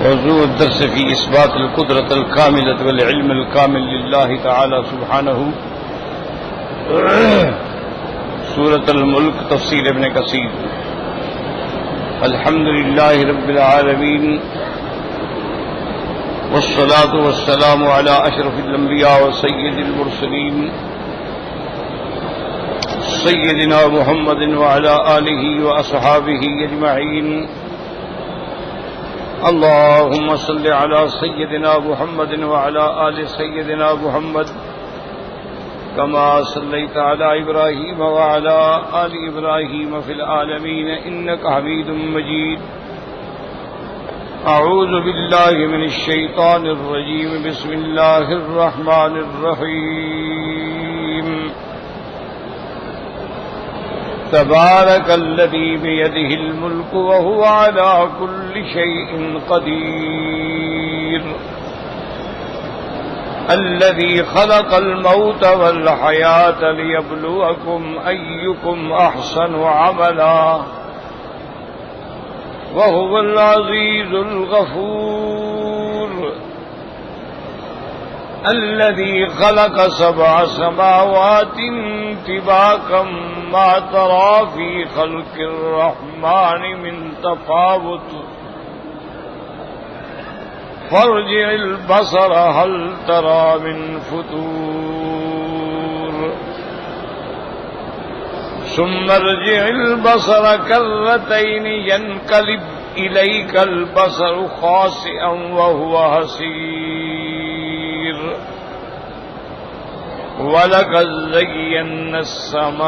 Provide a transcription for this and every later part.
موضوع الدرس في إثبات القدرة الكاملة والعلم الكامل لله تعالى سبحانه. سورة الملك تفسير ابن كثير. الحمد لله رب العالمين والصلاة والسلام على أشرف الأنبياء وسيد المرسلين سيدنا محمد وعلى آله وأصحابه أجمعين. اللهم صل على سيدنا محمد وعلى آل سيدنا محمد كما صليت على إبراهيم وعلى آل إبراهيم في العالمين إنك حميد مجيد. أعوذ بالله من الشيطان الرجيم. بسم الله الرحمن الرحيم. تبارك الذي بيده الملك وهو على كل شيء قدير. الذي خلق الموت والحياة ليبلوكم أيكم أحسن عملا وهو العزيز الغفور. الذي خلق 7 سماوات طباقا ما ترى في خلق الرحمن من تفاوت فارجع البصر هل ترى من فتور ثم ارجع البصر كرتين ينقلب إليك البصر خاسئا وهو حسير. وَلَقَدْ زَيَّنَّا السَّمَاءَ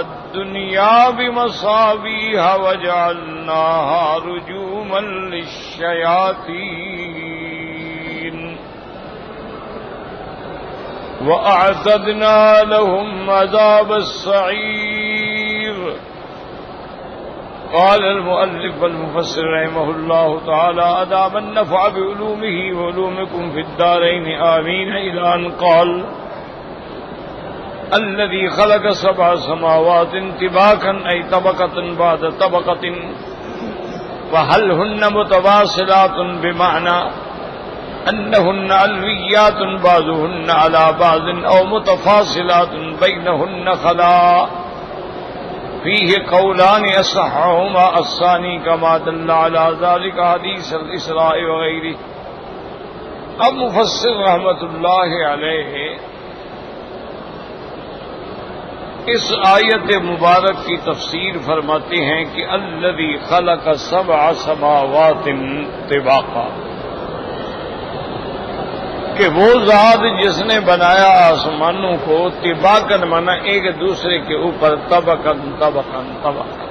الدُّنْيَا بِمَصَابِيحَ وَجَعَلْنَاهَا رُجُومًا لِلشَّيَاطِينِ وَأَعْتَدْنَا لَهُمْ عَذَابَ السَّعِيرِ. قال المؤلف والمفسر رحمه الله تعالى أدام النفع بعلومه وعلومكم في الدارين آمين إلى أن قال الذي خلق 7 سماوات طباقا أي طبقة بعد طبقة وهل هن متواصلات بمعنى أنهن علويات بعضهن على بعض أو متفاصلات بينهن خلاء فيه قولان أصحهما الثاني كما دل على ذلك حديث الإسراء وغيره. اب مفسر رحمت اللہ علیہ اس آیت مبارک کی تفسیر فرماتے ہیں کہ الذی خلق 7 سماوات طباقا، کہ وہ ذات جس نے بنایا آسمانوں کو طباقاً مانا ایک دوسرے کے اوپر طبقاً طبقاً طبقاً.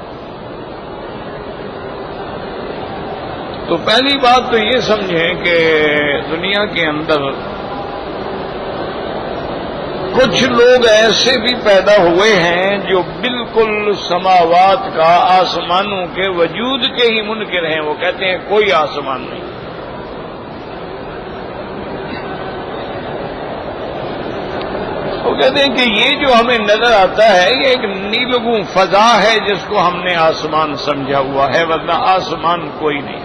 تو پہلی بات تو یہ سمجھیں کہ دنیا کے اندر کچھ لوگ ایسے بھی پیدا ہوئے ہیں جو بالکل سماوات کا، آسمانوں کے وجود کے ہی منکر ہیں. وہ کہتے ہیں کوئی آسمان نہیں. وہ کہتے ہیں کہ یہ جو ہمیں نظر آتا ہے یہ ایک نیلگوں فضا ہے جس کو ہم نے آسمان سمجھا ہوا ہے، ورنہ آسمان کوئی نہیں.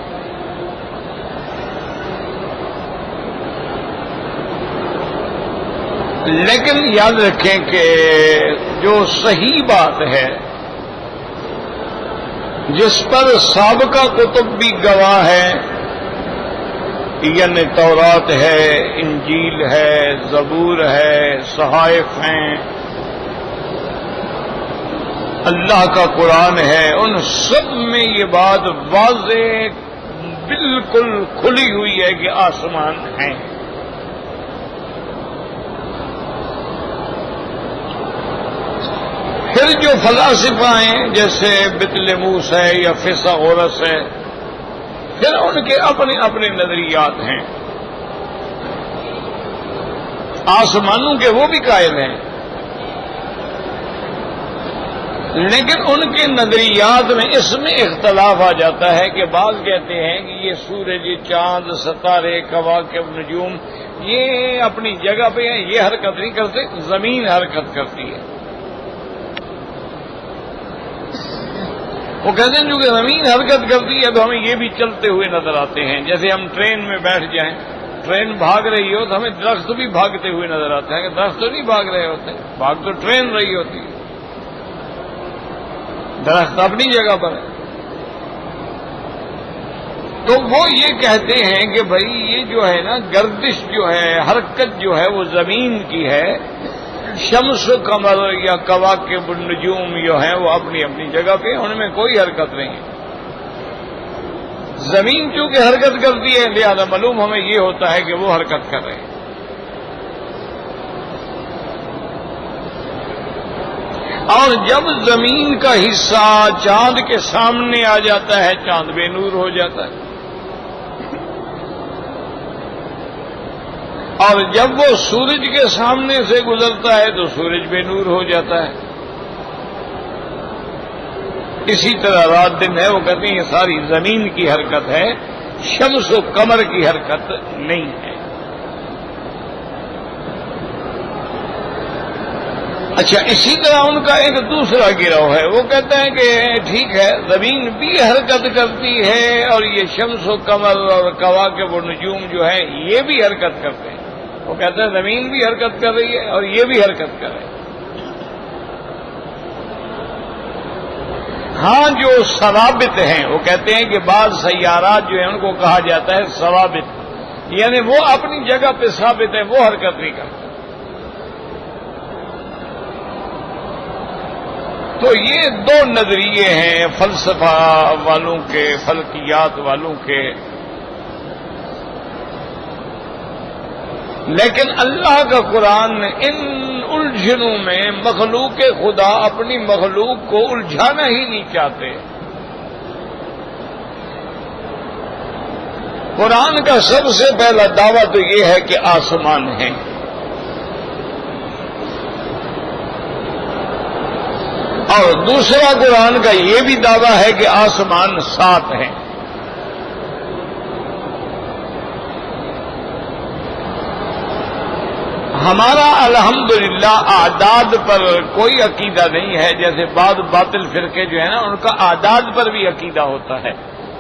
لیکن یاد رکھیں کہ جو صحیح بات ہے، جس پر سابقہ کتب بھی گواہ ہے، یعنی تورات ہے، انجیل ہے، زبور ہے، صحائف ہیں، اللہ کا قرآن ہے، ان سب میں یہ بات واضح بالکل کھلی ہوئی ہے کہ آسمان ہیں. پھر جو فلاسفہ ہیں جیسے بطلموس ہے یا فیثاغورس ہے، پھر ان کے اپنے اپنے نظریات ہیں. آسمانوں کے وہ بھی قائل ہیں، لیکن ان کے نظریات میں اس میں اختلاف آ جاتا ہے کہ بعض کہتے ہیں کہ یہ سورج، چاند، ستارے، کواکب، نجوم یہ اپنی جگہ پہ ہیں، یہ حرکت نہیں کرتے، زمین حرکت کرتی ہے. وہ کہتے ہیں چونکہ زمین حرکت کرتی ہے تو ہمیں یہ بھی چلتے ہوئے نظر آتے ہیں. جیسے ہم ٹرین میں بیٹھ جائیں, ٹرین بھاگ رہی ہو تو ہمیں درخت بھی بھاگتے ہوئے نظر آتے ہیں. کہ درخت تو نہیں بھاگ رہے ہوتے, بھاگ تو ٹرین رہی ہوتی ہے, درخت اپنی جگہ پر ہے. تو وہ یہ کہتے ہیں کہ بھائی یہ جو ہے نا گردش جو ہے, حرکت جو ہے وہ زمین کی ہے, شمس و قمر یا کواکب النجوم جو ہیں وہ اپنی اپنی جگہ پہ, ان میں کوئی حرکت نہیں ہے. زمین چونکہ حرکت کرتی ہے لہذا معلوم ہمیں یہ ہوتا ہے کہ وہ حرکت کر رہے ہیں. اور جب زمین کا حصہ چاند کے سامنے آ جاتا ہے چاند بے نور ہو جاتا ہے, اور جب وہ سورج کے سامنے سے گزرتا ہے تو سورج بے نور ہو جاتا ہے. اسی طرح رات دن ہے, وہ کہتے ہیں یہ ساری زمین کی حرکت ہے, شمس و قمر کی حرکت نہیں ہے. اچھا, اسی طرح ان کا ایک دوسرا گروہ ہے, وہ کہتے ہیں کہ ٹھیک ہے زمین بھی حرکت کرتی ہے اور یہ شمس و قمر اور کواکب و نجوم جو ہے یہ بھی حرکت کرتے ہیں. وہ کہتے ہیں زمین بھی حرکت کر رہی ہے اور یہ بھی حرکت کر رہے ہیں. ہاں جو ثوابت ہیں وہ کہتے ہیں کہ بعض سیارات جو ہیں ان کو کہا جاتا ہے ثوابت, یعنی وہ اپنی جگہ پہ ثابت ہے, وہ حرکت نہیں کرتے. تو یہ دو نظریے ہیں فلسفہ والوں کے, فلکیات والوں کے. لیکن اللہ کا قرآن ان الجھنوں میں مخلوق خدا اپنی مخلوق کو الجھانا ہی نہیں چاہتے. قرآن کا سب سے پہلا دعویٰ تو یہ ہے کہ آسمان ہے, اور دوسرا قرآن کا یہ بھی دعویٰ ہے کہ آسمان 7 ہیں. ہمارا الحمدللہ اعداد پر کوئی عقیدہ نہیں ہے. جیسے بعض باطل فرقے جو ہیں نا ان کا اعداد پر بھی عقیدہ ہوتا ہے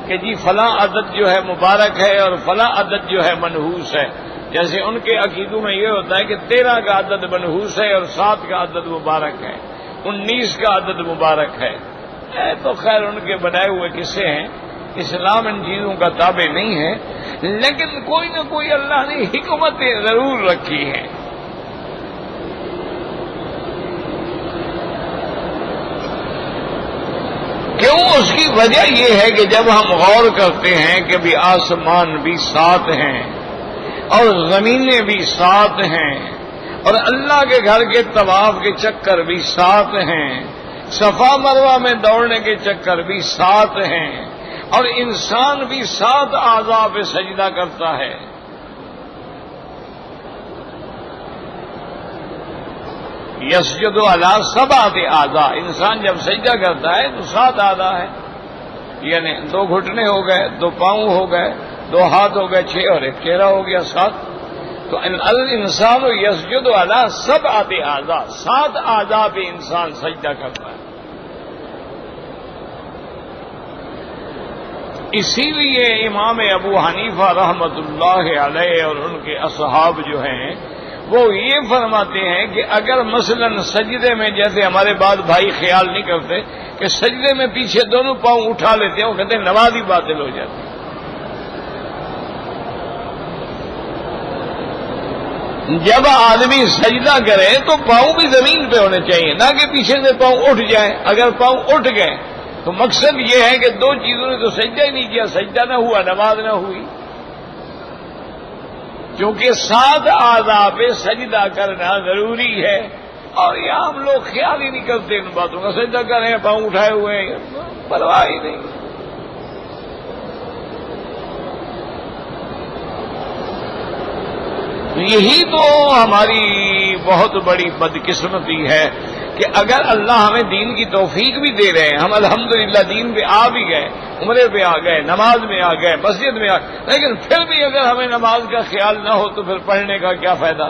کہ جی فلاں عدد جو ہے مبارک ہے اور فلاں عدد جو ہے منحوس ہے. جیسے ان کے عقیدوں میں یہ ہوتا ہے کہ 13 کا عدد منحوس ہے اور 7 کا عدد مبارک ہے, 19 کا عدد مبارک ہے. تو خیر ان کے بنائے ہوئے قصے ہیں, اسلام ان چیزوں کا تابع نہیں ہے. لیکن کوئی نہ کوئی اللہ نے حکمتیں ضرور رکھی ہیں. کیوں؟ اس کی وجہ یہ ہے کہ جب ہم غور کرتے ہیں کہ بھی آسمان بھی 7 ہیں اور زمینیں بھی 7 ہیں اور اللہ کے گھر کے طواف کے چکر بھی 7 ہیں, صفا مروہ میں دوڑنے کے چکر بھی 7 ہیں, اور انسان بھی 7 اعضاء پہ سجدہ کرتا ہے. یسجد علی 7 اعضاء, انسان جب سجدہ کرتا ہے تو 7 اعضاء ہے, یعنی 2 گھٹنے ہو گئے, 2 پاؤں ہو گئے, 2 ہاتھ ہو گئے 6 اور 1 چہرہ ہو گیا 7. تو الانسان یسجد علی 7 اعضاء, 7 اعضاء پہ انسان سجدہ کرتا ہے. اسی لیے امام ابو حنیفہ رحمت اللہ علیہ اور ان کے اصحاب جو ہیں وہ یہ فرماتے ہیں کہ اگر مثلا سجدے میں, جیسے ہمارے بعض بھائی خیال نہیں کرتے کہ سجدے میں پیچھے دونوں پاؤں اٹھا لیتے ہیں, وہ کہتے ہیں نماز ہی باطل ہو جاتی ہے. جب آدمی سجدہ کرے تو پاؤں بھی زمین پہ ہونے چاہیے, نہ کہ پیچھے سے پاؤں اٹھ جائیں. اگر پاؤں اٹھ گئے تو مقصد یہ ہے کہ 2 چیزوں نے تو سجدہ ہی نہیں کیا, سجدہ نہ ہوا, نماز نہ ہوئی. کیونکہ 7 اعضاء پہ سجدہ کرنا ضروری ہے, اور یہاں ہم لوگ خیال ہی نہیں کرتے ان باتوں کا. سجدہ کر رہے ہیں, پاؤں اٹھائے ہوئے ہیں, پرواہ ہی نہیں. یہی تو ہماری بہت بڑی بدقسمتی ہے کہ اگر اللہ ہمیں دین کی توفیق بھی دے رہے ہیں, ہم الحمدللہ دین پہ آ بھی گئے, عمرے پہ آ گئے, نماز میں آ گئے, مسجد میں آ گئے, لیکن پھر بھی اگر ہمیں نماز کا خیال نہ ہو تو پھر پڑھنے کا کیا فائدہ؟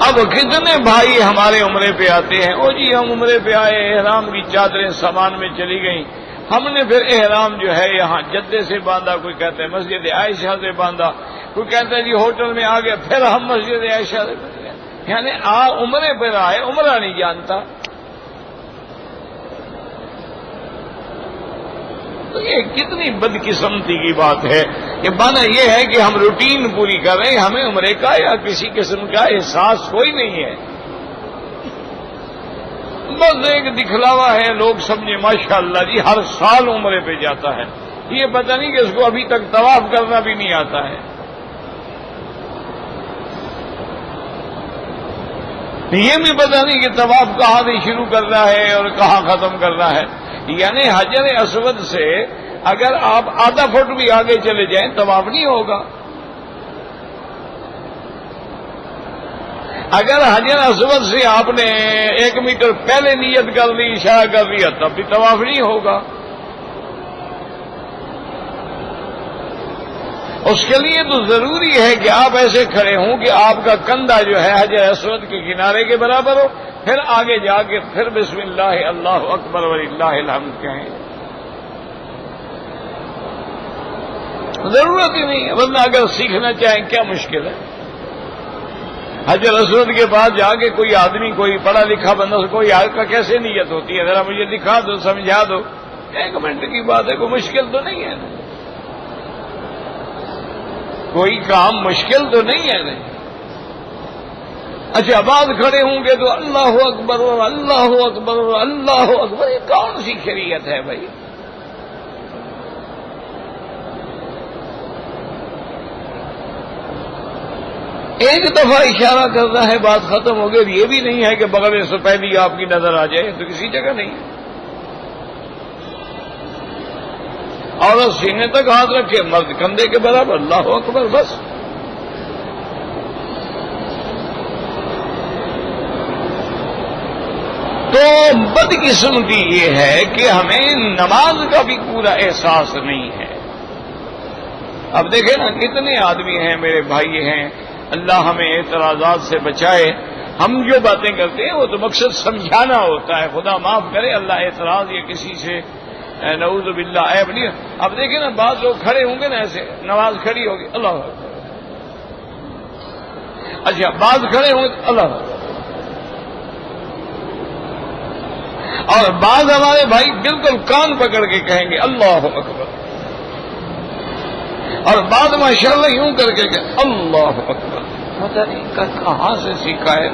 اب کتنے بھائی ہمارے عمرے پہ آتے ہیں، او جی ہم عمرے پہ آئے، احرام کی چادریں سامان میں چلی گئیں، ہم نے پھر احرام جو ہے یہاں جدے سے باندھا، کوئی کہتا ہے مسجد عائشہ سے باندھا، کوئی کہتا ہے جی ہوٹل میں آ گیا، پھر ہم مسجد عائشہ سے گئے، یعنی عمرے پر آئے، عمرہ نہیں جانتا۔ تو یہ کتنی بدقسمتی کی بات ہے کہ مانا یہ ہے کہ ہم روٹین پوری کر رہے ہیں، ہمیں عمرے کا یا کسی قسم کا احساس کوئی نہیں ہے، بس ایک دکھلاوا ہے، لوگ سمجھے ماشاءاللہ جی ہر سال عمرے پہ جاتا ہے، یہ پتہ نہیں کہ اس کو ابھی تک طواف کرنا بھی نہیں آتا ہے، یہ بھی پتہ نہیں کہ طواف کہاں سے شروع کرنا ہے اور کہاں ختم کرنا ہے۔ یعنی حجر اسود سے اگر آپ آدھا فٹ بھی آگے چلے جائیں طواف نہیں ہوگا، اگر حجر اسود سے آپ نے 1 میٹر پہلے نیت کر لی، اشارہ کر لیا، تب بھی طواف نہیں ہوگا۔ اس کے لیے تو ضروری ہے کہ آپ ایسے کھڑے ہوں کہ آپ کا کندھا جو ہے حجر اسود کے کنارے کے برابر ہو، پھر آگے جا کے پھر بسم اللہ اللہ اکبر وللہ الحمد کہیں، ضرورت ہی نہیں ہے، ورنہ اگر سیکھنا چاہیں کیا مشکل ہے؟ حجر اسود کے بعد جا کے کوئی آدمی، کوئی پڑھا لکھا بندہ، کوئی آگ کا کیسے نیت ہوتی ہے، ذرا مجھے دکھا دو، سمجھا دو، 1 منٹ کی بات ہے، کوئی مشکل تو نہیں ہے نا، کوئی کام مشکل تو نہیں ہے نا۔ اچھا بعد کھڑے ہوں گے تو اللہ اکبر اللہ اکبر اللہ اکبر، یہ کون سی شریعت ہے بھائی؟ ایک دفعہ اشارہ کرنا ہے، بات ختم ہو گئی، یہ بھی نہیں ہے کہ بغل سے پہلی آپ کی نظر آ جائے، تو کسی جگہ نہیں ہے۔ عورت سینے تک ہاتھ رکھے، مرد کندھے کے برابر، اللہ اکبر، بس۔ تو بدقسمتی یہ ہے کہ ہمیں نماز کا بھی پورا احساس نہیں ہے۔ اب دیکھیں نا کتنے آدمی ہیں میرے بھائی ہیں، اللہ ہمیں اعتراضات سے بچائے، ہم جو باتیں کرتے ہیں وہ تو مقصد سمجھانا ہوتا ہے، خدا معاف کرے، اللہ اعتراض یا کسی سے نعوذ باللہ عیب نہیں۔ اب دیکھیں نا بعض لوگ کھڑے ہوں گے نا ایسے، نماز کھڑی ہوگی اللہ اکبر، اچھا بعض کھڑے ہوں گے اللہ اکبر، اور بعض ہمارے بھائی بالکل کان پکڑ کے کہیں گے اللہ اکبر، اور بعد ماشاءاللہ یوں کر کے کہ اللہ اکبر، پتہ نہیں کہاں سے سیکھا ہے۔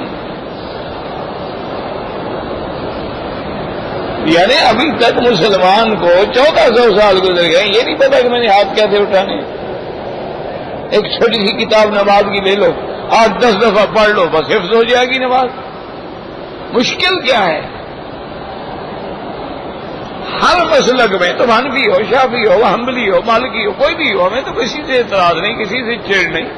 یعنی ابھی تک مسلمان کو 1400 سال گزر گئے، یہ نہیں پتا کہ میں نے ہاتھ کیسے اٹھانے۔ ایک چھوٹی سی کتاب نماز کی لے لو، 8-10 دفعہ پڑھ لو، بس حفظ ہو جائے گی نماز۔ مشکل کیا ہے؟ ہر مسلک میں تو حنفی ہو، شافعی ہو، حنبلی ہو، مالکی ہو، کوئی بھی ہو، ہمیں تو کسی سے اعتراض نہیں، کسی سے چڑ نہیں۔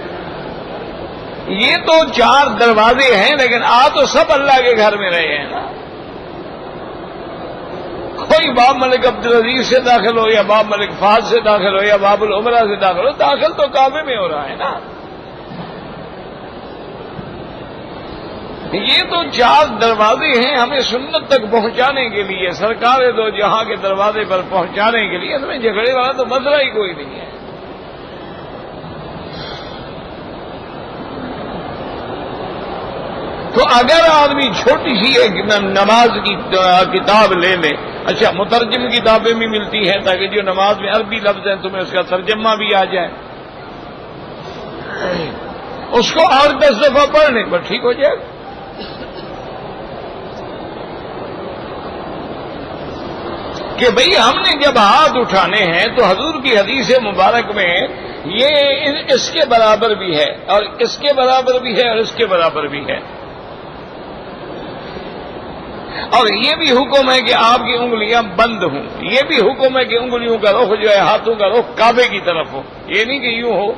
یہ تو 4 دروازے ہیں، لیکن تو سب اللہ کے گھر میں رہے ہیں نا۔ کوئی باب ملک عبدالعزیز سے داخل ہو یا باب ملک فہد سے داخل ہو یا باب العمرہ سے داخل ہو، داخل تو کعبے میں ہو رہا ہے نا۔ یہ تو 4 دروازے ہیں ہمیں سنت تک پہنچانے کے لیے، سرکار دو جہاں کے دروازے پر پہنچانے کے لیے، اس میں جھگڑے والا تو مسئلہ ہی کوئی نہیں ہے۔ تو اگر آدمی چھوٹی سی ایک نماز کی کتاب لے لے، اچھا مترجم کتابیں بھی ملتی ہیں تاکہ جو نماز میں عربی لفظ ہیں تمہیں اس کا ترجمہ بھی آ جائے، اس کو 8-10 دفعہ پڑھنے پر ٹھیک ہو جائے گا۔ کہ بھئی ہم نے جب ہاتھ اٹھانے ہیں تو حضور کی حدیث مبارک میں یہ اس کے برابر بھی ہے اور اس کے برابر بھی ہے اور اس کے برابر بھی ہے، اور یہ بھی حکم ہے کہ آپ کی انگلیاں بند ہوں، یہ بھی حکم ہے کہ انگلیوں کا رخ جو ہے، ہاتھوں کا رخ کعبے کی طرف ہو، یہ نہیں کہ یوں ہو۔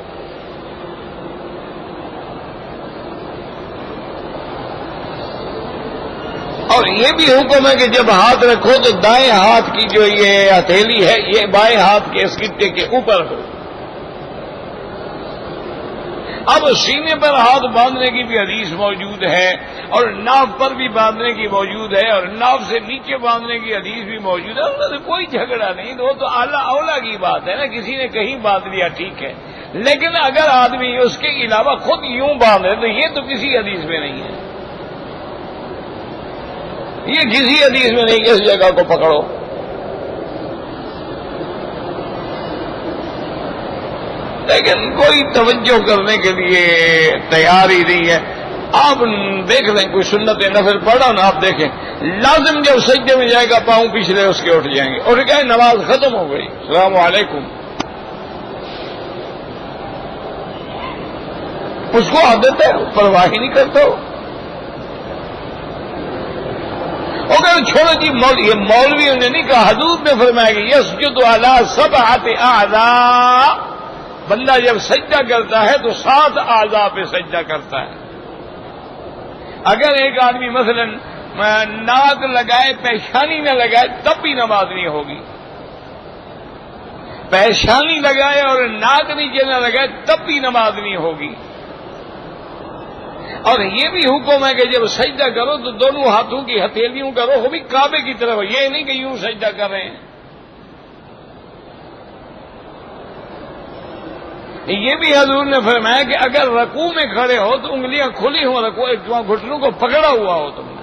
اور یہ بھی حکم ہے کہ جب ہاتھ رکھو تو دائیں ہاتھ کی جو یہ ہتھیلی ہے یہ بائیں ہاتھ کے اس گٹے کے اوپر ہو، اب سینے پر ہاتھ باندھنے کی بھی حدیث موجود ہے اور ناف پر بھی باندھنے کی موجود ہے اور ناف سے نیچے باندھنے کی حدیث بھی موجود ہے. ان میں کوئی جھگڑا نہیں, وہ تو اعلیٰ اولا کی بات ہے نا. کسی نے کہیں باندھ لیا ٹھیک ہے, لیکن اگر آدمی اس کے علاوہ خود یوں باندھے تو یہ تو کسی حدیث میں نہیں ہے. یہ کسی حدیث میں نہیں. اس جگہ کو پکڑو. لیکن کوئی توجہ کرنے کے لیے تیار ہی نہیں ہے. آپ دیکھ لیں کوئی سنت نفل پڑھو نا, آپ دیکھیں لازم جب سجدے میں جائے گا پاؤں پچھلے اس کے اٹھ جائیں گے. اور کیا نماز ختم ہو گئی, السلام علیکم. اس کو عادت ہے, پرواہ ہی نہیں کرتا. اگر چھوڑو جی یہ مولویوں نے نہیں کہا, حضور نے فرمایا کہ یسجد علی سبعۃ اعضاء. بندہ جب سجدہ کرتا ہے تو 7 اعضاء پہ سجدہ کرتا ہے. اگر ایک آدمی مثلا ناک لگائے پیشانی نہ لگائے تب بھی نماز نہیں ہوگی. پیشانی لگائے اور ناک نیچے نہ لگائے تب بھی نماز نہیں ہوگی. اور یہ بھی حکم ہے کہ جب سجدہ کرو تو دونوں ہاتھوں کی ہتھیلیوں کا رخ بھی کعبے کی طرف. یہ نہیں کہ یوں سجدہ کر رہے ہیں. یہ بھی حضور نے فرمایا کہ اگر رکوع میں کھڑے ہو تو انگلیاں کھلی ہوں, رکوع گھٹنوں کو پکڑا ہوا ہو تم نے.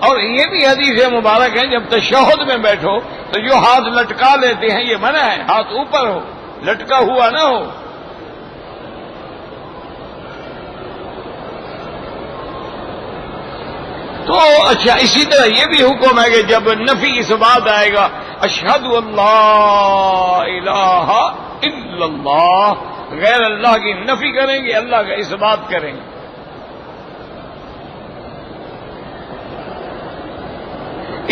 اور یہ بھی حدیث مبارک ہے جب تشہد میں بیٹھو تو جو ہاتھ لٹکا لیتے ہیں یہ منع ہے. ہاتھ اوپر ہو, لٹکا ہوا نہ ہو. تو اچھا, اسی طرح یہ بھی حکم ہے کہ جب نفی اس بات آئے گا اشہد اللہ الہ الا اللہ, غیر اللہ کی نفی کریں گے, اللہ کا اس بات کریں گے.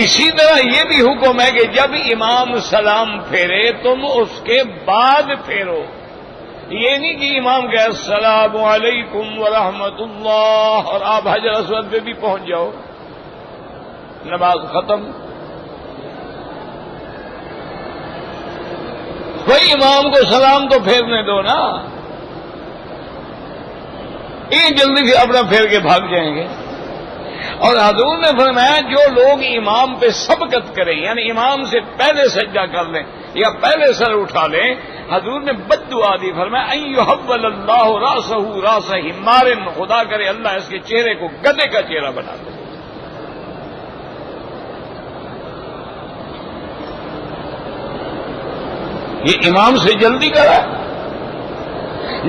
اسی طرح یہ بھی حکم ہے کہ جب امام سلام پھیرے تم اس کے بعد پھیرو. یہ نہیں کہ امام کہ السلام علیکم ورحمۃ اللہ اور آپ حجر اسود پہ بھی پہنچ جاؤ, نماز ختم. کوئی امام کو سلام تو پھیرنے دو نا. یہ جلدی سے اپنا پھیر کے بھاگ جائیں گے. اور حضور نے فرمایا جو لوگ امام پہ سبقت کریں, یعنی امام سے پہلے سجدہ کر لیں یا پہلے سر اٹھا لیں, حضور نے بد دعا دی. فرمایا ان یحول اللہ راسہ راس حمار, خدا کرے اللہ اس کے چہرے کو گدھے کا چہرہ بنا دے. یہ امام سے جلدی کرا.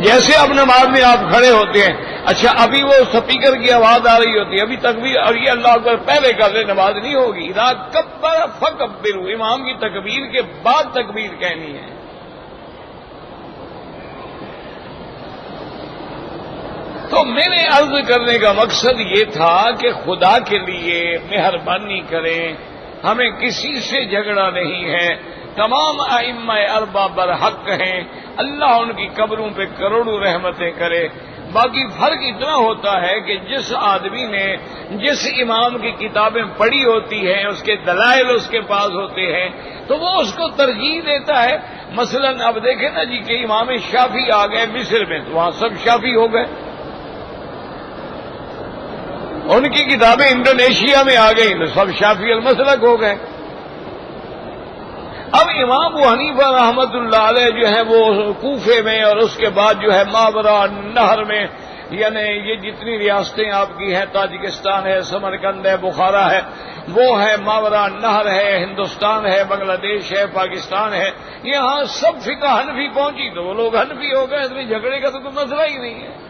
جیسے اب نماز میں آپ کھڑے ہوتے ہیں, اچھا ابھی وہ سپیکر کی آواز آ رہی ہوتی ہے, ابھی تکبیر, اور یہ اللہ اکبر پہلے کر لے, نماز نہیں ہوگی. اذا کبر فکبروا, امام کی تکبیر کے بعد تکبیر کہنی ہے. تو میرے عرض کرنے کا مقصد یہ تھا کہ خدا کے لیے مہربانی کریں, ہمیں کسی سے جھگڑا نہیں ہے. تمام ائمہ اربعہ برحق ہیں, اللہ ان کی قبروں پہ کروڑوں رحمتیں کرے. باقی فرق اتنا ہوتا ہے کہ جس آدمی نے جس امام کی کتابیں پڑھی ہوتی ہیں, اس کے دلائل اس کے پاس ہوتے ہیں, تو وہ اس کو ترجیح دیتا ہے. مثلا اب دیکھیں نا جی کہ امام شافعی آ گئے مصر میں, تو وہاں سب شافعی ہو گئے. ان کی کتابیں انڈونیشیا میں آ گئی تو سب شافعی المسلک ہو گئے. اب امام ابو حنیفہ رحمۃ اللہ علیہ جو ہے وہ کوفے میں, اور اس کے بعد جو ہے ماورا نہر میں, یعنی یہ جتنی ریاستیں آپ کی ہیں, تاجکستان ہے, سمرقند ہے, بخارا ہے, وہ ہے, ماورا نہر ہے, ہندوستان ہے, بنگلہ دیش ہے, پاکستان ہے, یہاں سب فقہ حنفی پہنچی تو وہ لوگ حنفی ہو گئے. اس میں جھگڑے کا تو کوئی مسئلہ ہی نہیں ہے.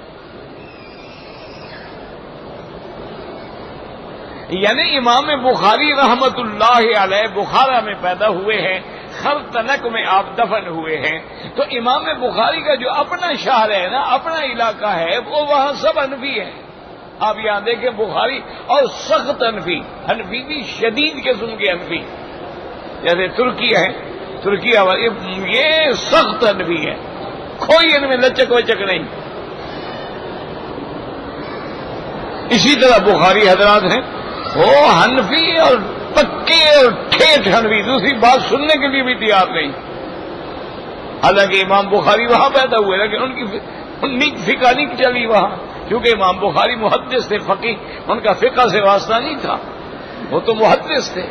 یعنی امام بخاری رحمت اللہ علیہ بخارا میں پیدا ہوئے ہیں, خرطنک میں آپ دفن ہوئے ہیں. تو امام بخاری کا جو اپنا شہر ہے نا, اپنا علاقہ ہے, وہ وہاں سب حنفی ہیں. آپ یہاں دیکھیں بخاری, اور سخت حنفی, حنفی بھی شدید قسم کے حنفی, جیسے ترکی ہے, ترکی یہ سخت حنفی ہے, کوئی ان میں لچک وچک نہیں. اسی طرح بخاری حضرات ہیں وہ حنفی اور پکے اور ٹھیٹ حنفی, دوسری بات سننے کے لیے بھی تیار نہیں. حالانکہ امام بخاری وہاں پیدا ہوئے لیکن ان کی فقہ نہیں چلی وہاں، کیونکہ امام بخاری محدث تھے، فقیہ، ان کا فقہ سے واسطہ نہیں تھا، وہ تو محدث تھے،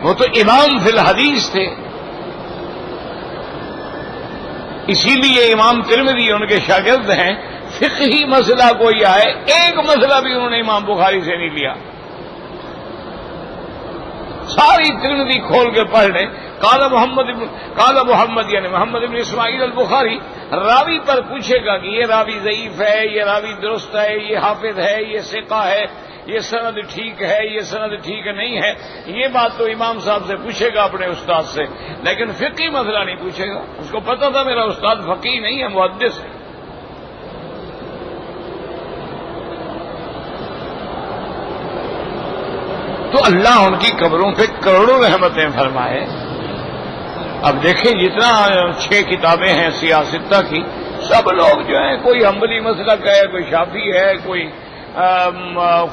وہ تو امام فی الحدیث تھے۔ اسی لیے امام ترمذی ان کے شاگرد ہیں، فقہی مسئلہ کوئی آئے ایک مسئلہ بھی انہوں نے امام بخاری سے نہیں لیا، ساری ترمذی کھول کے پڑھ لیں۔ قال محمد یعنی محمد بن اسماعیل البخاری راوی پر پوچھے گا کہ یہ راوی ضعیف ہے، یہ راوی درست ہے، یہ حافظ ہے، یہ ثقہ ہے، یہ سند ٹھیک ہے، یہ سند ٹھیک نہیں ہے، یہ بات تو امام صاحب سے پوچھے گا اپنے استاد سے، لیکن فقہی مسئلہ نہیں پوچھے گا۔ اس کو پتہ تھا میرا استاد فقیہ نہیں ہے، محدث ہے۔ تو اللہ ان کی قبروں پہ کروڑوں رحمتیں فرمائے۔ اب دیکھیں جتنا 6 کتابیں ہیں سیاستہ کی، سب لوگ جو ہیں کوئی حنبلی مسلک ہے، کوئی شافعی ہے، کوئی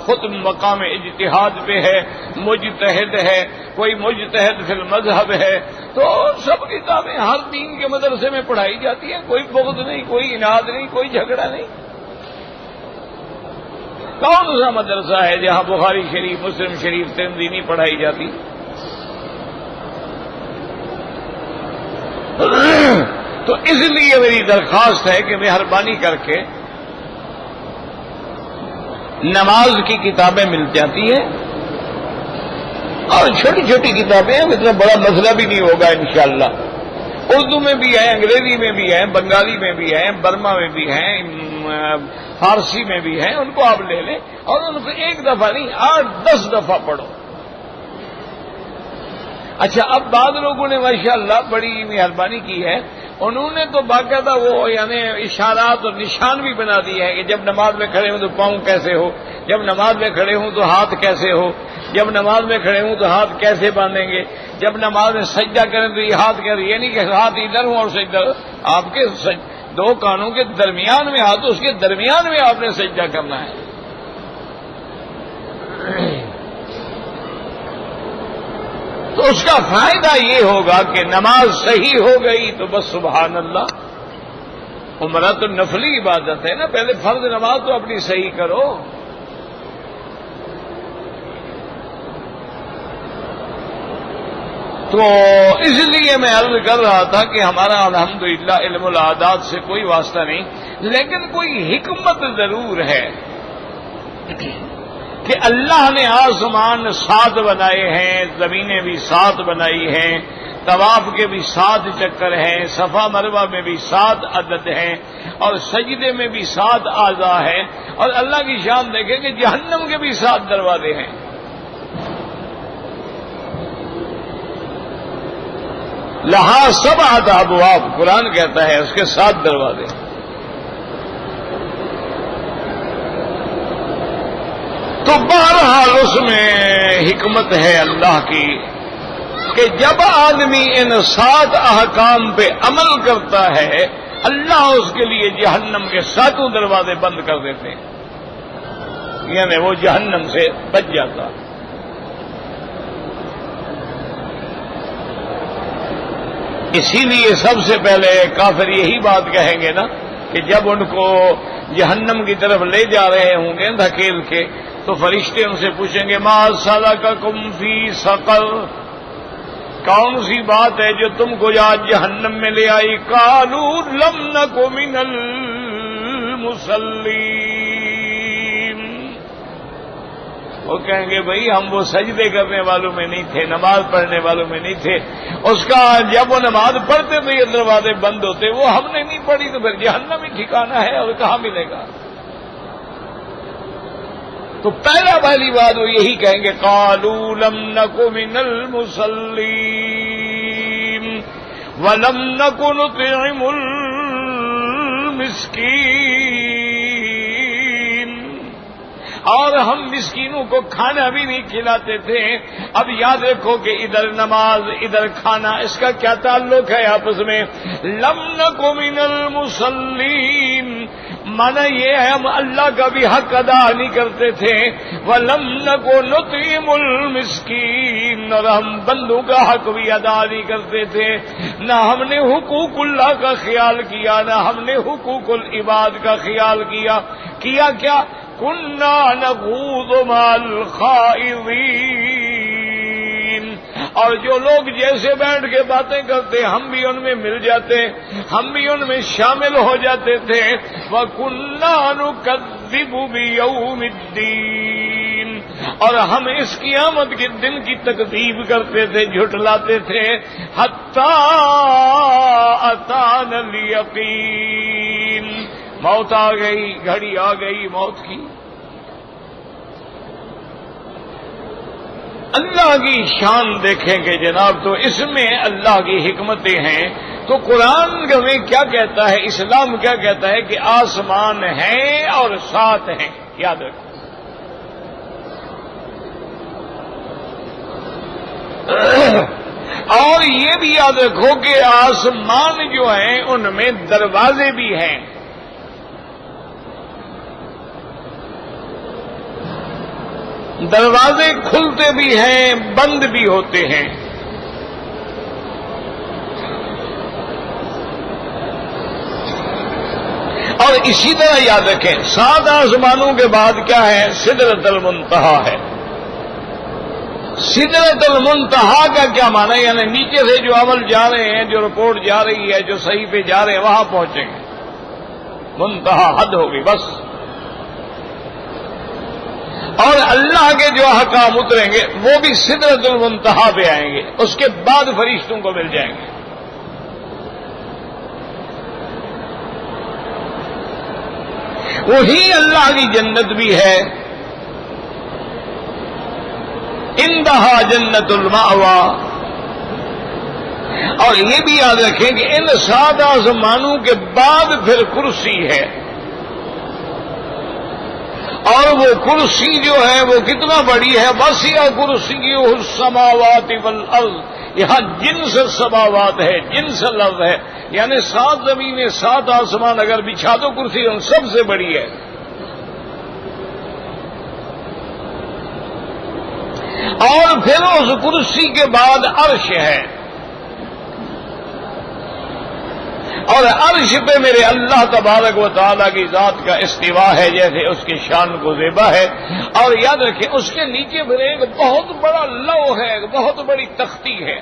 خود مقام اجتہاد پہ ہے، مجتہد ہے، کوئی مجتہد فی المذہب ہے، تو سب کتابیں ہر دین کے مدرسے میں پڑھائی جاتی ہیں، کوئی بغض نہیں، کوئی اناد نہیں، کوئی جھگڑا نہیں۔ کون سا مدرسہ ہے جہاں بخاری شریف، مسلم شریف، ترمذی نہیں پڑھائی جاتی؟ تو اس لیے میری درخواست ہے کہ مہربانی کر کے نماز کی کتابیں مل جاتی ہیں، اور چھوٹی چھوٹی کتابیں ہیں، اتنا بڑا مسئلہ بھی نہیں ہوگا انشاءاللہ۔ اردو میں بھی ہیں، انگریزی میں بھی ہیں، بنگالی میں بھی ہیں، برما میں بھی ہیں، فارسی میں بھی ہیں، ان کو آپ لے لیں اور ان کو ایک دفعہ نہیں 8-10 دفعہ پڑھو۔ اچھا، اب بعض لوگوں نے ماشاءاللہ بڑی مہربانی کی ہے، انہوں نے تو باقاعدہ وہ یعنی اشارات اور نشان بھی بنا دیے ہیں کہ جب نماز میں کھڑے ہوں تو پاؤں کیسے ہو، جب نماز میں کھڑے ہوں تو ہاتھ کیسے ہو، جب نماز میں کھڑے ہوں تو ہاتھ کیسے باندھیں گے، جب نماز میں سجدہ کریں تو یہ ہاتھ کیسے، یہ نہیں کہ ہاتھ ادھر ہوں اور سجدہ، آپ کے 2 کانوں کے درمیان میں ہاتھ، اس کے درمیان میں آپ نے سجدہ کرنا ہے۔ تو اس کا فائدہ یہ ہوگا کہ نماز صحیح ہو گئی تو بس سبحان اللہ۔ عمرہ تو نفلی عبادت ہے نا، پہلے فرض نماز تو اپنی صحیح کرو۔ تو اس لیے میں عرض کر رہا تھا کہ ہمارا الحمدللہ علم العادات سے کوئی واسطہ نہیں، لیکن کوئی حکمت ضرور ہے کہ اللہ نے آسمان 7 بنائے ہیں، زمینیں بھی 7 بنائی ہیں، طواف کے بھی 7 چکر ہیں، صفا مروہ میں بھی 7 عدد ہیں، اور سجدے میں بھی 7 اعضاء ہیں، اور اللہ کی شان دیکھیں کہ جہنم کے بھی 7 دروازے ہیں۔ لہا 7 ابواب، قرآن کہتا ہے اس کے 7 دروازے۔ تو بہرحال اس میں حکمت ہے اللہ کی کہ جب آدمی ان 7 احکام پہ عمل کرتا ہے، اللہ اس کے لیے جہنم کے 7 دروازے بند کر دیتے ہیں، یعنی وہ جہنم سے بچ جاتا۔ اسی لیے سب سے پہلے کافر یہی بات کہیں گے نا کہ جب ان کو جہنم کی طرف لے جا رہے ہوں گے دھکیل کے، تو فرشتے ان سے پوچھیں گے ما سلککم فی سقر، کون سی بات ہے جو تم کو آج جہنم میں لے آئی؟ قالوا لم نک من المصلین، وہ کہیں گے بھائی ہم وہ سجدے کرنے والوں میں نہیں تھے، نماز پڑھنے والوں میں نہیں تھے۔ اس کا جب وہ نماز پڑھتے تو یہ دروازے بند ہوتے، وہ ہم نے نہیں پڑھی تو پھر جہنم ہی ٹھکانہ ہے اور کہاں ملے گا؟ تو پہلی بات وہ یہی کہیں گے قالوا لم نک من المصلین ولم نک نطعم المسکین، اور ہم مسکینوں کو کھانا بھی نہیں کھلاتے تھے۔ اب یاد رکھو کہ ادھر نماز ادھر کھانا، اس کا کیا تعلق ہے آپس میں؟ لم نک من المصلین، مانا یہ ہے ہم اللہ کا بھی حق ادا نہیں کرتے تھے، وَلَمْ نَكُ نُطْعِمُ الْمِسْكِينَ، اور ہم بندوں کا حق بھی ادا نہیں کرتے تھے، نہ ہم نے حقوق اللہ کا خیال کیا، نہ ہم نے حقوق العباد کا خیال کیا کیا كُنَّا نَخُوضُ مَعَ الْخَائِضِينَ، اور جو لوگ جیسے بیٹھ کے باتیں کرتے ہم بھی ان میں مل جاتے، ہم بھی ان میں شامل ہو جاتے تھے، وَكُنَّا نُكَذِّبُ بِيَوْمِ الدِّينِ، اور ہم اس قیامت کے دن کی تکذیب کرتے تھے، جھٹلاتے تھے، حَتَّى أَتَانَا الْيَقِينُ، موت آ گئی، گھڑی آ گئی موت کی۔ اللہ کی شان دیکھیں گے جناب تو اس میں اللہ کی حکمتیں ہیں۔ تو قرآن میں کیا کہتا ہے، اسلام کیا کہتا ہے کہ آسمان ہیں اور ساتھ ہیں، یاد رکھو۔ اور یہ بھی یاد رکھو کہ آسمان جو ہیں ان میں دروازے بھی ہیں، دروازے کھلتے بھی ہیں بند بھی ہوتے ہیں۔ اور اسی طرح یاد رکھیں 7 آسمانوں کے بعد کیا ہے، سدرۃ المنتہا ہے۔ سدرۃ المنتہا کا کیا معنی ہے، یعنی نیچے سے جو عمل جا رہے ہیں، جو رپورٹ جا رہی ہے، جو صحیح پہ جا رہے ہیں وہاں پہنچیں گے، منتہا حد ہوگی بس۔ اور اللہ کے جو احکام اتریں گے وہ بھی سدرۃ المنتہا پہ آئیں گے، اس کے بعد فرشتوں کو مل جائیں گے۔ وہی اللہ کی جنت بھی ہے، اندہا جنت المأویٰ۔ اور یہ بھی یاد رکھیں کہ ان 7 آسمانوں کے بعد پھر کرسی ہے، اور وہ کرسی جو ہے وہ کتنا بڑی ہے، وسع کرسیہ السماوات والارض، یہاں جنس السماوات ہے، جنس الارض ہے، یعنی 7 زمینیں 7 آسمان اگر بچھا دو کرسی ان سب سے بڑی ہے۔ اور پھر اس کرسی کے بعد عرش ہے، اور عرش پہ میرے اللہ تبارک و تعالیٰ کی ذات کا استوا ہے، جیسے اس کی شان کو زیبا ہے۔ اور یاد رکھیں اس کے نیچے پھر ایک بہت بڑا لوح ہے، ایک بہت بڑی تختی ہے۔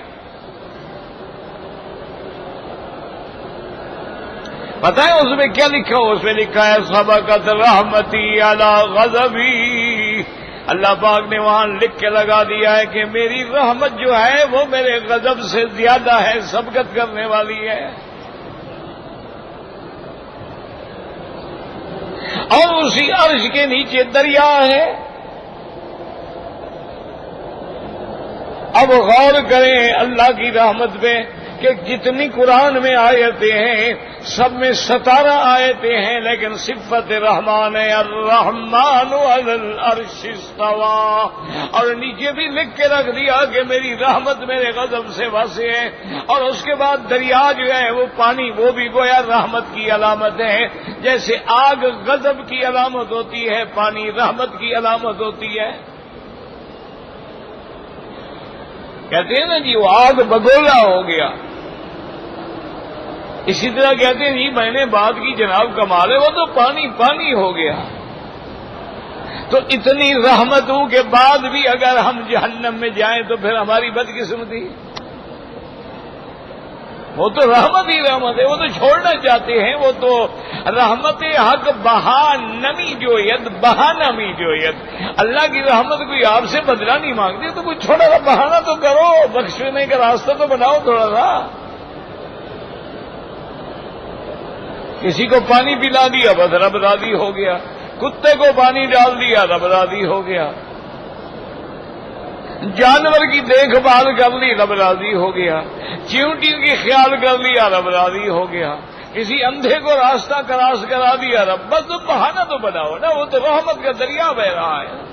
پتہ ہے اس میں کیا لکھا ہو، اس میں لکھا ہے سبقت رحمتی علی غضبی۔ اللہ پاک نے وہاں لکھ کے لگا دیا ہے کہ میری رحمت جو ہے وہ میرے غضب سے زیادہ ہے، سبقت کرنے والی ہے۔ اور اسی عرش کے نیچے دریا ہے۔ اب غور کریں اللہ کی رحمت پہ کہ جتنی قرآن میں آیتیں ہیں سب میں 17 آیتیں ہیں، لیکن صفت رحمان ہے، الرحمن علی العرش استویٰ۔ اور نیچے بھی لکھ کے رکھ دیا کہ میری رحمت میرے غضب سے واسع ہے۔ اور اس کے بعد دریا جو ہے وہ پانی، وہ بھی گویا رحمت کی علامت ہے، جیسے آگ غضب کی علامت ہوتی ہے، پانی رحمت کی علامت ہوتی ہے۔ کہتے ہیں نا جی وہ آگ بگولا ہو گیا، اسی طرح کہتے ہیں جی میں نے بات کی جناب کمال ہے، وہ تو پانی پانی ہو گیا۔ تو اتنی رحمتوں کے بعد بھی اگر ہم جہنم میں جائیں تو پھر ہماری بدقسمتی۔ وہ تو رحمت ہی رحمت ہے، وہ تو چھوڑنا چاہتے ہیں، وہ تو رحمت حق بہا نمی جوید، بہا نمی جوید۔ اللہ کی رحمت کوئی آپ سے بدلہ نہیں مانگتی، تو کوئی چھوٹا سا بہانہ تو کرو، بخشنے کا راستہ تو بناؤ تھوڑا سا۔ کسی کو پانی پلا دیا بس رب راضی ہو گیا، کتے کو پانی ڈال دیا رب راضی ہو گیا، جانور کی دیکھ بھال کر لی رب راضی ہو گیا، چیونٹی کی خیال کر لیا رب راضی ہو گیا، کسی اندھے کو راستہ کراس کرا دیا رب، بس تو بہانہ تو بناؤ نا، وہ تو رحمت کا دریا بہ رہا ہے۔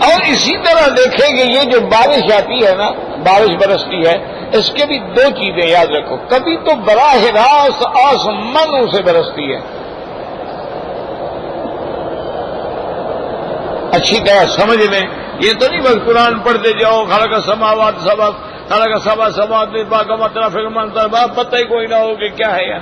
اور اسی طرح دیکھیں کہ یہ جو بارش آتی ہے نا، بارش برستی ہے، اس کے بھی دو چیزیں یاد رکھو. کبھی تو براہ راست آسمانوں سے برستی ہے. اچھی طرح سمجھ لیں، یہ تو نہیں بس قرآن پڑھتے جاؤ، خلق السماوات سبع، خلق سبع سماوات طباقا ما ترى في المنظر، پتہ ہی کوئی نہ ہو کہ کیا ہے یار.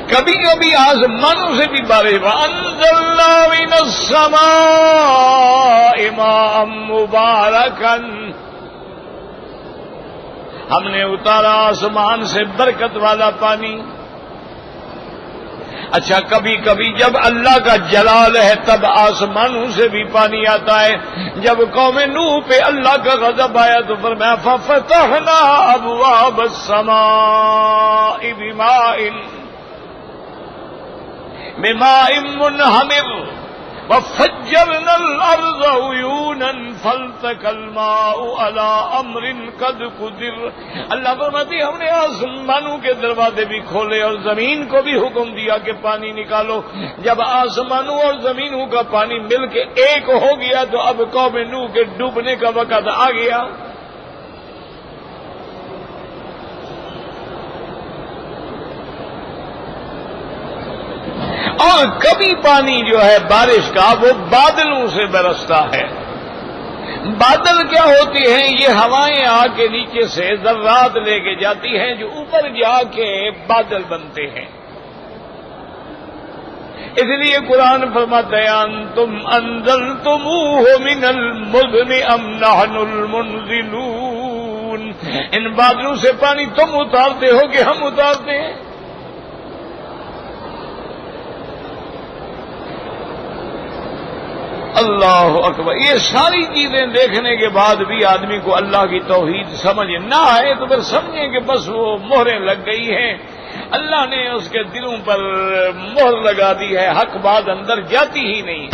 کبھی کبھی آسمانوں سے بھی بارش. وَأَنزَلْنَا مِنَ السَّمَاءِ مَاءً مُبَارَكًا، ہم نے اتارا آسمان سے برکت والا پانی. اچھا کبھی کبھی جب اللہ کا جلال ہے تب آسمانوں سے بھی پانی آتا ہے. جب قوم نوح پہ اللہ کا غضب آیا تو فرمایا فَفَتَحْنَا أَبْوَابَ السَّمَاءِ بِمَاءٍ مُنْهَمِرٍ وَفَجَّرْنَا الْأَرْضَ عُيُونًا فَالْتَقَى الْمَاءُ عَلَىٰ أَمْرٍ قَدْ قُدِرَ. اللہ فرماتی ہم نے آسمانوں کے دروازے بھی کھولے اور زمین کو بھی حکم دیا کہ پانی نکالو. جب آسمانوں اور زمینوں کا پانی مل کے ایک ہو گیا تو اب قوم نوح کے ڈوبنے کا وقت آ گیا. اور کبھی پانی جو ہے بارش کا وہ بادلوں سے برستا ہے. بادل کیا ہوتی ہیں؟ یہ ہوائیں آ کے نیچے سے ذرات لے کے جاتی ہیں جو اوپر جا کے بادل بنتے ہیں. اس لیے قرآن فرماتا ہے انتم انزلتموہ من المزن ام نحن المنزلون، ان بادلوں سے پانی تم اتارتے ہو کہ ہم اتارتے ہیں؟ اللہ اکبر. یہ ساری چیزیں دیکھنے کے بعد بھی آدمی کو اللہ کی توحید سمجھ نہ آئے تو پھر سمجھیں کہ بس وہ مہریں لگ گئی ہیں، اللہ نے اس کے دلوں پر مہر لگا دی ہے، حق بات اندر جاتی ہی نہیں ہے.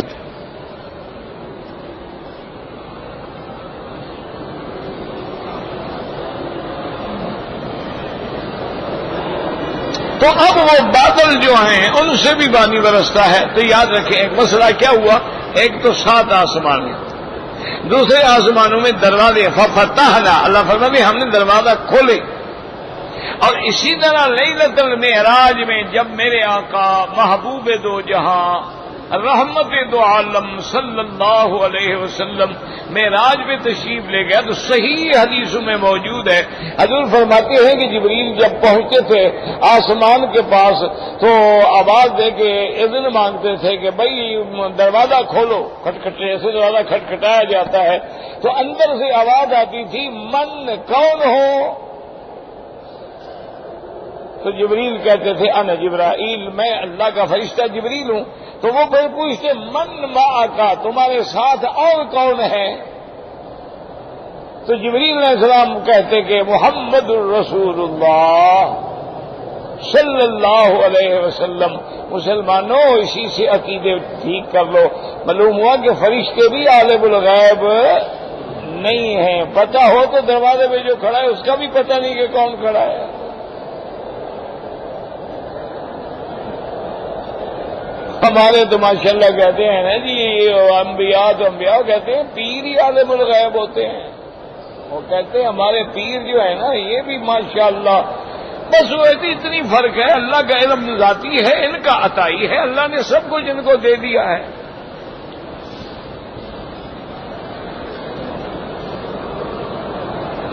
تو اب وہ بادل جو ہیں ان سے بھی پانی برستا ہے. تو یاد رکھیں ایک مسئلہ کیا ہوا، ایک تو 7 آسمان ہیں، دوسرے آسمانوں میں دروازے ففتحنا، اللہ فرماتے ہم نے دروازہ کھولے. اور اسی طرح لیلۃ المعراج میں جب میرے آقا محبوب دو جہاں رحمت دو عالم صلی اللہ علیہ وسلم معراج پہ تشریف لے گیا تو صحیح حدیثوں میں موجود ہے، حضور فرماتے ہیں کہ جبریل جب پہنچتے تھے آسمان کے پاس تو آواز دے کے اذن مانگتے تھے کہ بھائی دروازہ کھولو، کھٹکھٹے ایسے دروازہ کھٹکھٹایا جاتا ہے تو اندر سے آواز آتی تھی من کون ہو؟ تو جبریل کہتے تھے انا جبرائیل، میں اللہ کا فرشتہ جبریل ہوں. تو وہ پھر پوچھتے من معاکا، تمہارے ساتھ اور کون ہے؟ تو جبریل علیہ السلام کہتے کہ محمد الرسول اللہ صلی اللہ علیہ وسلم. مسلمانوں اسی سے عقیدے ٹھیک کر لو. معلوم ہوا کہ فرشتے بھی عالم الغیب نہیں ہیں. پتہ ہو تو دروازے پہ جو کھڑا ہے اس کا بھی پتہ نہیں کہ کون کھڑا ہے. ہمارے تو ماشاءاللہ کہتے ہیں نا جی انبیاء تو انبیاء کہتے ہیں پیر ہی عالم الغیب ہوتے ہیں. وہ کہتے ہیں ہمارے پیر جو ہے نا یہ بھی ماشاءاللہ بس وہ اتنی فرق ہے، اللہ کا علم ذاتی ہے، ان کا عطائی ہے، اللہ نے سب کچھ ان کو دے دیا ہے.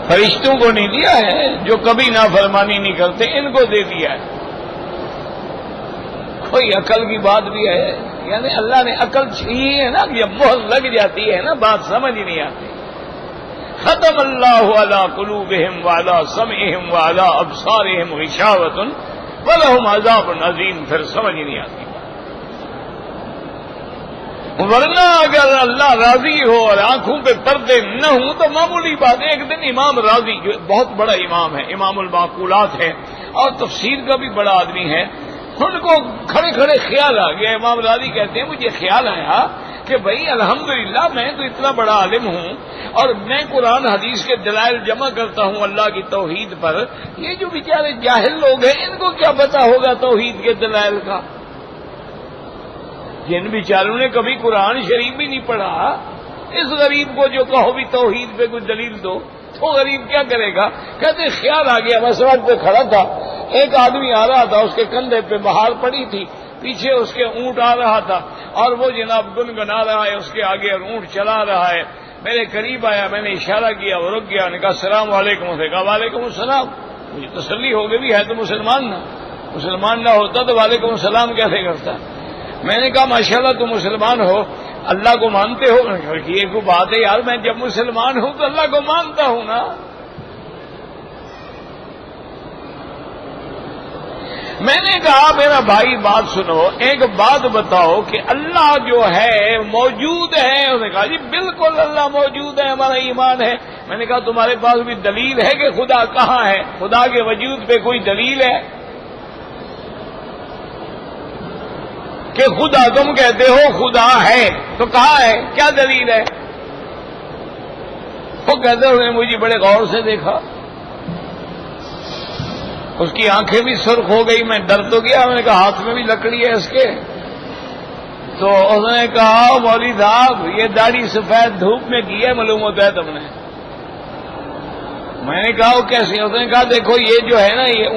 فرشتوں کو نہیں دیا ہے جو کبھی نافرمانی نہیں کرتے، ان کو دے دیا ہے. کوئی عقل کی بات بھی ہے، یعنی اللہ نے عقل چھینی ہے نا، جب مہر لگ جاتی ہے نا بات سمجھ ہی نہیں آتی. ختم اللہ علی قلوبہم وعلی سمعہم وعلی ابصارہم غشاوۃ ولہم عذاب عظیم. پھر سمجھ ہی نہیں آتی. ورنہ اگر اللہ راضی ہو اور آنکھوں پہ پردے نہ ہوں تو معمولی بات. ایک دن امام راضی جو بہت بڑا امام ہے، امام المعقولات ہے اور تفسیر کا بھی بڑا آدمی ہے، ان کو کھڑے کھڑے خیال آ گیا. امام راضی کہتے ہیں مجھے خیال آیا کہ بھئی الحمدللہ میں تو اتنا بڑا عالم ہوں اور میں قرآن حدیث کے دلائل جمع کرتا ہوں اللہ کی توحید پر، یہ جو بیچارے جاہل لوگ ہیں ان کو کیا پتا ہوگا توحید کے دلائل کا. جن بیچاروں نے کبھی قرآن شریف بھی نہیں پڑھا، اس غریب کو جو کہو بھی توحید پہ کوئی دلیل دو، تو غریب کیا کرے گا؟ کہتے خیال آ گیا، میں سڑک پہ کھڑا تھا، ایک آدمی آ رہا تھا، اس کے کندھے پہ بہار پڑی تھی، پیچھے اس کے اونٹ آ رہا تھا اور وہ جناب گنگنا رہا ہے اس کے آگے، اور اونٹ چلا رہا ہے۔ میرے قریب آیا، میں نے اشارہ کیا، وہ رک گیا، نے کہا السلام علیکم، اسے کہا وعلیکم السلام۔ مجھے تسلی ہو گئی، ہے تو مسلمان نہ ہوتا تو وعلیکم السلام کیسے کرتا؟ میں نے کہا ماشاءاللہ تم مسلمان ہو، اللہ کو مانتے ہو؟ یہ کوئی بات ہے یار، میں جب مسلمان ہوں تو اللہ کو مانتا ہوں نا۔ میں نے کہا میرا بھائی بات سنو، ایک بات بتاؤ کہ اللہ جو ہے موجود ہے؟ اس نے کہا جی بالکل اللہ موجود ہے، ہمارا ایمان ہے۔ میں نے کہا تمہارے پاس بھی دلیل ہے کہ خدا کہاں ہے؟ خدا کے وجود پہ کوئی دلیل ہے کہ خدا، تم کہتے ہو خدا ہے تو کہاں ہے؟ کیا دلیل ہے؟ وہ کہتے انہوں نے مجھے بڑے غور سے دیکھا، اس کی آنکھیں بھی سرخ ہو گئی، میں ڈر تو گیا، میں نے کہا ہاتھ میں بھی لکڑی ہے اس کے؟ تو اس نے کہا مولوی صاحب یہ داڑھی سفید دھوپ میں کی ہے، معلوم ہوتا ہے تم نے؟ میں نے کہا وہ کیسے؟ اس نے کہا دیکھو یہ جو ہے نا، یہ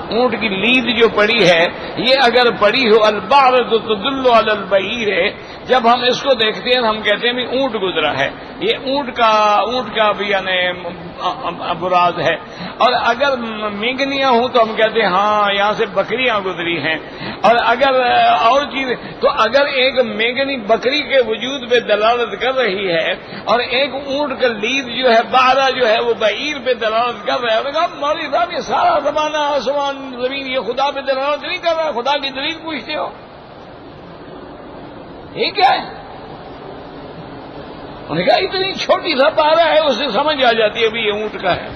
اونٹ کی لید جو پڑی ہے، یہ اگر پڑی ہو البعرۃ تدل علی البعیر، جب ہم اس کو دیکھتے ہیں ہم کہتے ہیں بھی اونٹ گزرا ہے، یہ اونٹ کا بھی یعنی براد ہے، اور اگر مینگنیاں ہوں تو ہم کہتے ہیں ہاں یہاں سے بکریاں گزری ہیں، اور اگر اور چیز، تو اگر ایک مینگنی بکری کے وجود پہ دلالت کر رہی ہے اور ایک اونٹ کا لید جو ہے بارہ جو ہے وہ بعیر پہ دلالت کر رہا ہے، انہوں نے کہا مولوی صاحب یہ سارا زمانہ آسمان زمین یہ خدا پہ دلالت نہیں کر رہا، خدا کی دلیل پوچھتے ہو؟ یہ کیا ہے؟ انہوں نے کہا اتنی چھوٹی سا پارا ہے اسے سمجھ آ جاتی ہے بھی یہ اونٹ کا ہے،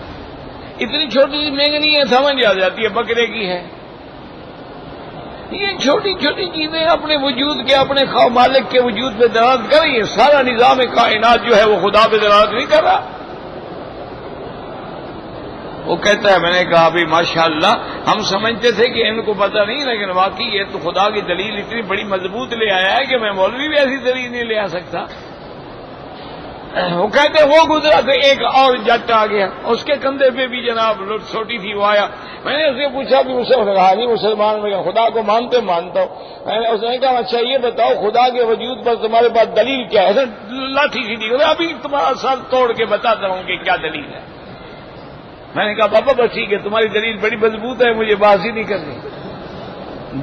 اتنی چھوٹی سی مینگنی ہے سمجھ آ جاتی ہے بکرے کی ہے۔ یہ چھوٹی چھوٹی چیزیں اپنے وجود کے، اپنے مالک کے وجود پہ دلالت کر رہی ہے، سارا نظام کائنات جو ہے وہ خدا پہ دلالت نہیں کر رہا۔ وہ کہتا ہے میں نے کہا بھی ماشاءاللہ ہم سمجھتے تھے کہ ان کو پتہ نہیں، لیکن واقعی یہ تو خدا کی دلیل اتنی بڑی مضبوط لے آیا ہے کہ میں مولوی بھی ایسی دلیل نہیں لے آ سکتا۔ وہ کہتے وہ گزرا تو ایک اور جٹ آ گیا، اس کے کندھے پہ بھی جناب چھوٹی تھی، وہ آیا، میں نے اسے پوچھا کہ اسے کہا نہیں مسلمان، میں خدا کو مانتا ہوں۔ میں نے اس نے کہا اچھا یہ بتاؤ خدا کے وجود پر تمہارے پاس دلیل کیا ہے؟ لاٹھی سی دی، ابھی تمہارا سر توڑ کے بتاتا ہوں کہ کیا دلیل ہے۔ میں نے کہا بابا بس ٹھیک ہے، تمہاری دلیل بڑی مضبوط ہے، مجھے بات ہی نہیں کرنی،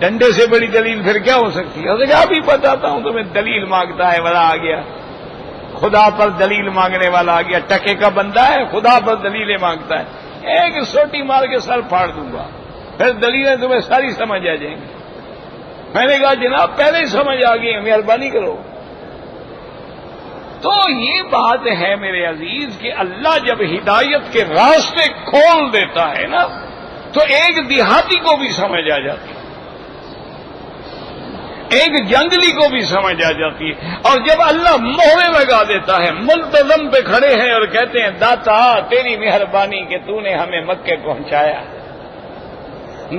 ڈنڈے سے بڑی دلیل پھر کیا ہو سکتی ہے؟ اس نے کہا ابھی بتاتا ہوں تمہیں، دلیل مانگتا ہے والا آ گیا، خدا پر دلیل مانگنے والا آ گیا، ٹکے کا بندہ ہے، خدا پر دلیلیں مانگتا ہے، ایک سوٹی مار کے سر پھاڑ دوں گا، پھر دلیلیں تمہیں ساری سمجھ آ جائیں گی۔ میں نے کہا جناب پہلے ہی سمجھ آ گئی، مہربانی کرو۔ تو یہ بات ہے میرے عزیز کہ اللہ جب ہدایت کے راستے کھول دیتا ہے نا تو ایک دیہاتی کو بھی سمجھ آ جاتی ہے، ایک جنگلی کو بھی سمجھ آ جاتی ہے، اور جب اللہ مہرے لگا دیتا ہے، ملتزم پہ کھڑے ہیں اور کہتے ہیں داتا تیری مہربانی کہ تو نے ہمیں مکے پہنچایا،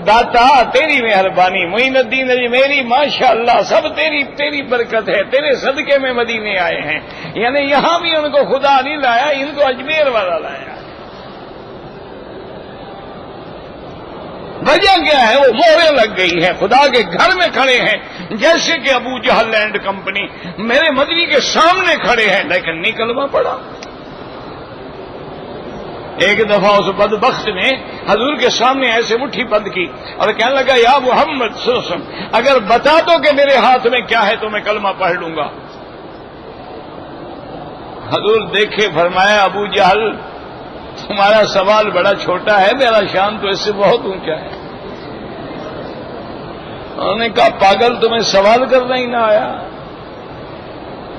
داتا تیری مہربانی، معین الدین اجمیری ماشاءاللہ سب تیری برکت ہے، تیرے صدقے میں مدینے آئے ہیں، یعنی یہاں بھی ان کو خدا نہیں لایا، ان کو اجمیر والا لایا۔ وجہ کیا ہے؟ وہ مہریں لگ گئی ہے، خدا کے گھر میں کھڑے ہیں، جیسے کہ ابو جہل لینڈ کمپنی میرے مدنی کے سامنے کھڑے ہیں، لیکن نہیں کلمہ پڑا۔ ایک دفعہ اس بدبخت نے حضور کے سامنے ایسے مٹھی بند کی اور کہنے لگا یا محمد صلی اللہ علیہ وسلم اگر بتا دو کہ میرے ہاتھ میں کیا ہے تو میں کلمہ پڑھ لوں گا۔ حضور دیکھے، فرمایا ابو جہل تمہارا سوال بڑا چھوٹا ہے، میرا شان تو اس سے بہت اونچا ہے۔ انہوں نے کہا پاگل تمہیں سوال کرنا ہی نہ آیا،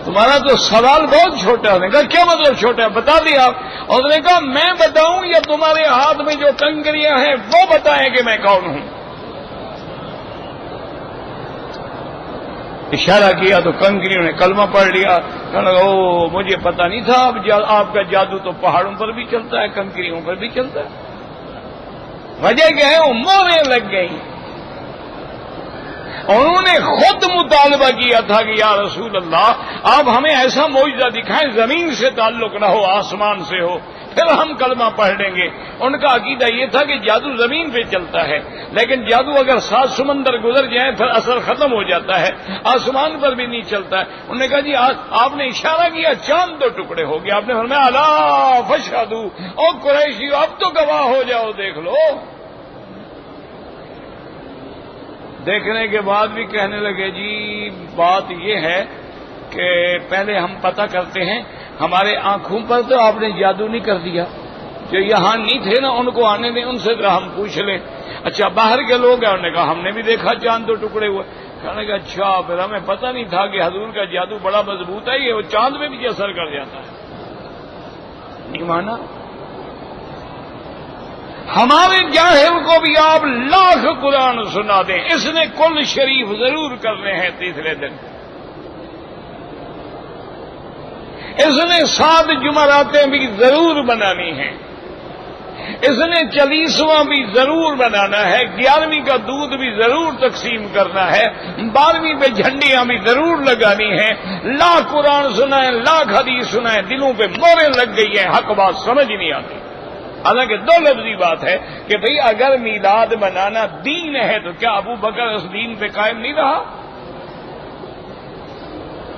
تمہارا تو سوال بہت چھوٹا ہے۔ نے کہا کیا مطلب چھوٹا ہے؟ بتا دیا آپ۔ اور نے کہا میں بتاؤں یا تمہارے ہاتھ میں جو کنکریاں ہیں وہ بتائیں کہ میں کون ہوں؟ اشارہ کیا تو کنکریوں نے کلمہ پڑھ لیا۔ کہنے لگا او مجھے پتہ نہیں تھا، آپ کا جادو تو پہاڑوں پر بھی چلتا ہے، کنکریوں پر بھی چلتا ہے۔ وجہ کیا ہے؟ وہ مہریں لگ گئی۔ انہوں نے خود مطالبہ کیا تھا کہ یا رسول اللہ آپ ہمیں ایسا معجزہ دکھائیں زمین سے تعلق نہ ہو آسمان سے ہو، پھر ہم کلمہ پڑھ لیں گے۔ ان کا عقیدہ یہ تھا کہ جادو زمین پہ چلتا ہے، لیکن جادو اگر 7 سمندر گزر جائیں پھر اثر ختم ہو جاتا ہے، آسمان پر بھی نہیں چلتا ہے۔ انہوں نے کہا جی آپ نے اشارہ کیا چاند 2 ٹکڑے ہو گئے، آپ نے فرمایا الا فاشہدوا، او قریشی اب تو گواہ ہو جاؤ، دیکھ لو۔ دیکھنے کے بعد بھی کہنے لگے جی بات یہ ہے کہ پہلے ہم پتہ کرتے ہیں، ہمارے آنکھوں پر تو آپ نے جادو نہیں کر دیا، جو یہاں نہیں تھے نا ان کو آنے دیں، ان سے ذرا ہم پوچھ لیں۔ اچھا باہر کے لوگ ہیں، انہوں نے کہا ہم نے بھی دیکھا چاند 2 ٹکڑے ہوئے۔ کہنے کا اچھا پھر ہمیں پتہ نہیں تھا کہ حضور کا جادو بڑا مضبوط ہے، یہ وہ چاند میں بھی اثر کر جاتا ہے۔ نہیں مانا؟ ہمارے جاہل کو بھی آپ لاکھ قرآن سنا دیں، اس نے کل شریف ضرور کرنے ہیں تیسرے دن، اس نے 7 جمعراتیں بھی ضرور بنانی ہیں، اس نے 40واں بھی ضرور بنانا ہے، 11ویں کا دودھ بھی ضرور تقسیم کرنا ہے، 12ویں پہ جھنڈیاں بھی ضرور لگانی ہیں، لاکھ قرآن سنائیں، لاکھ حدیث سنائیں، دلوں پہ موریں لگ گئی ہیں، حق بات سمجھ نہیں آتی۔ حالانکہ 2 لفظی بات ہے کہ بھئی اگر میلاد منانا دین ہے تو کیا ابو بکر اس دین پہ قائم نہیں رہا؟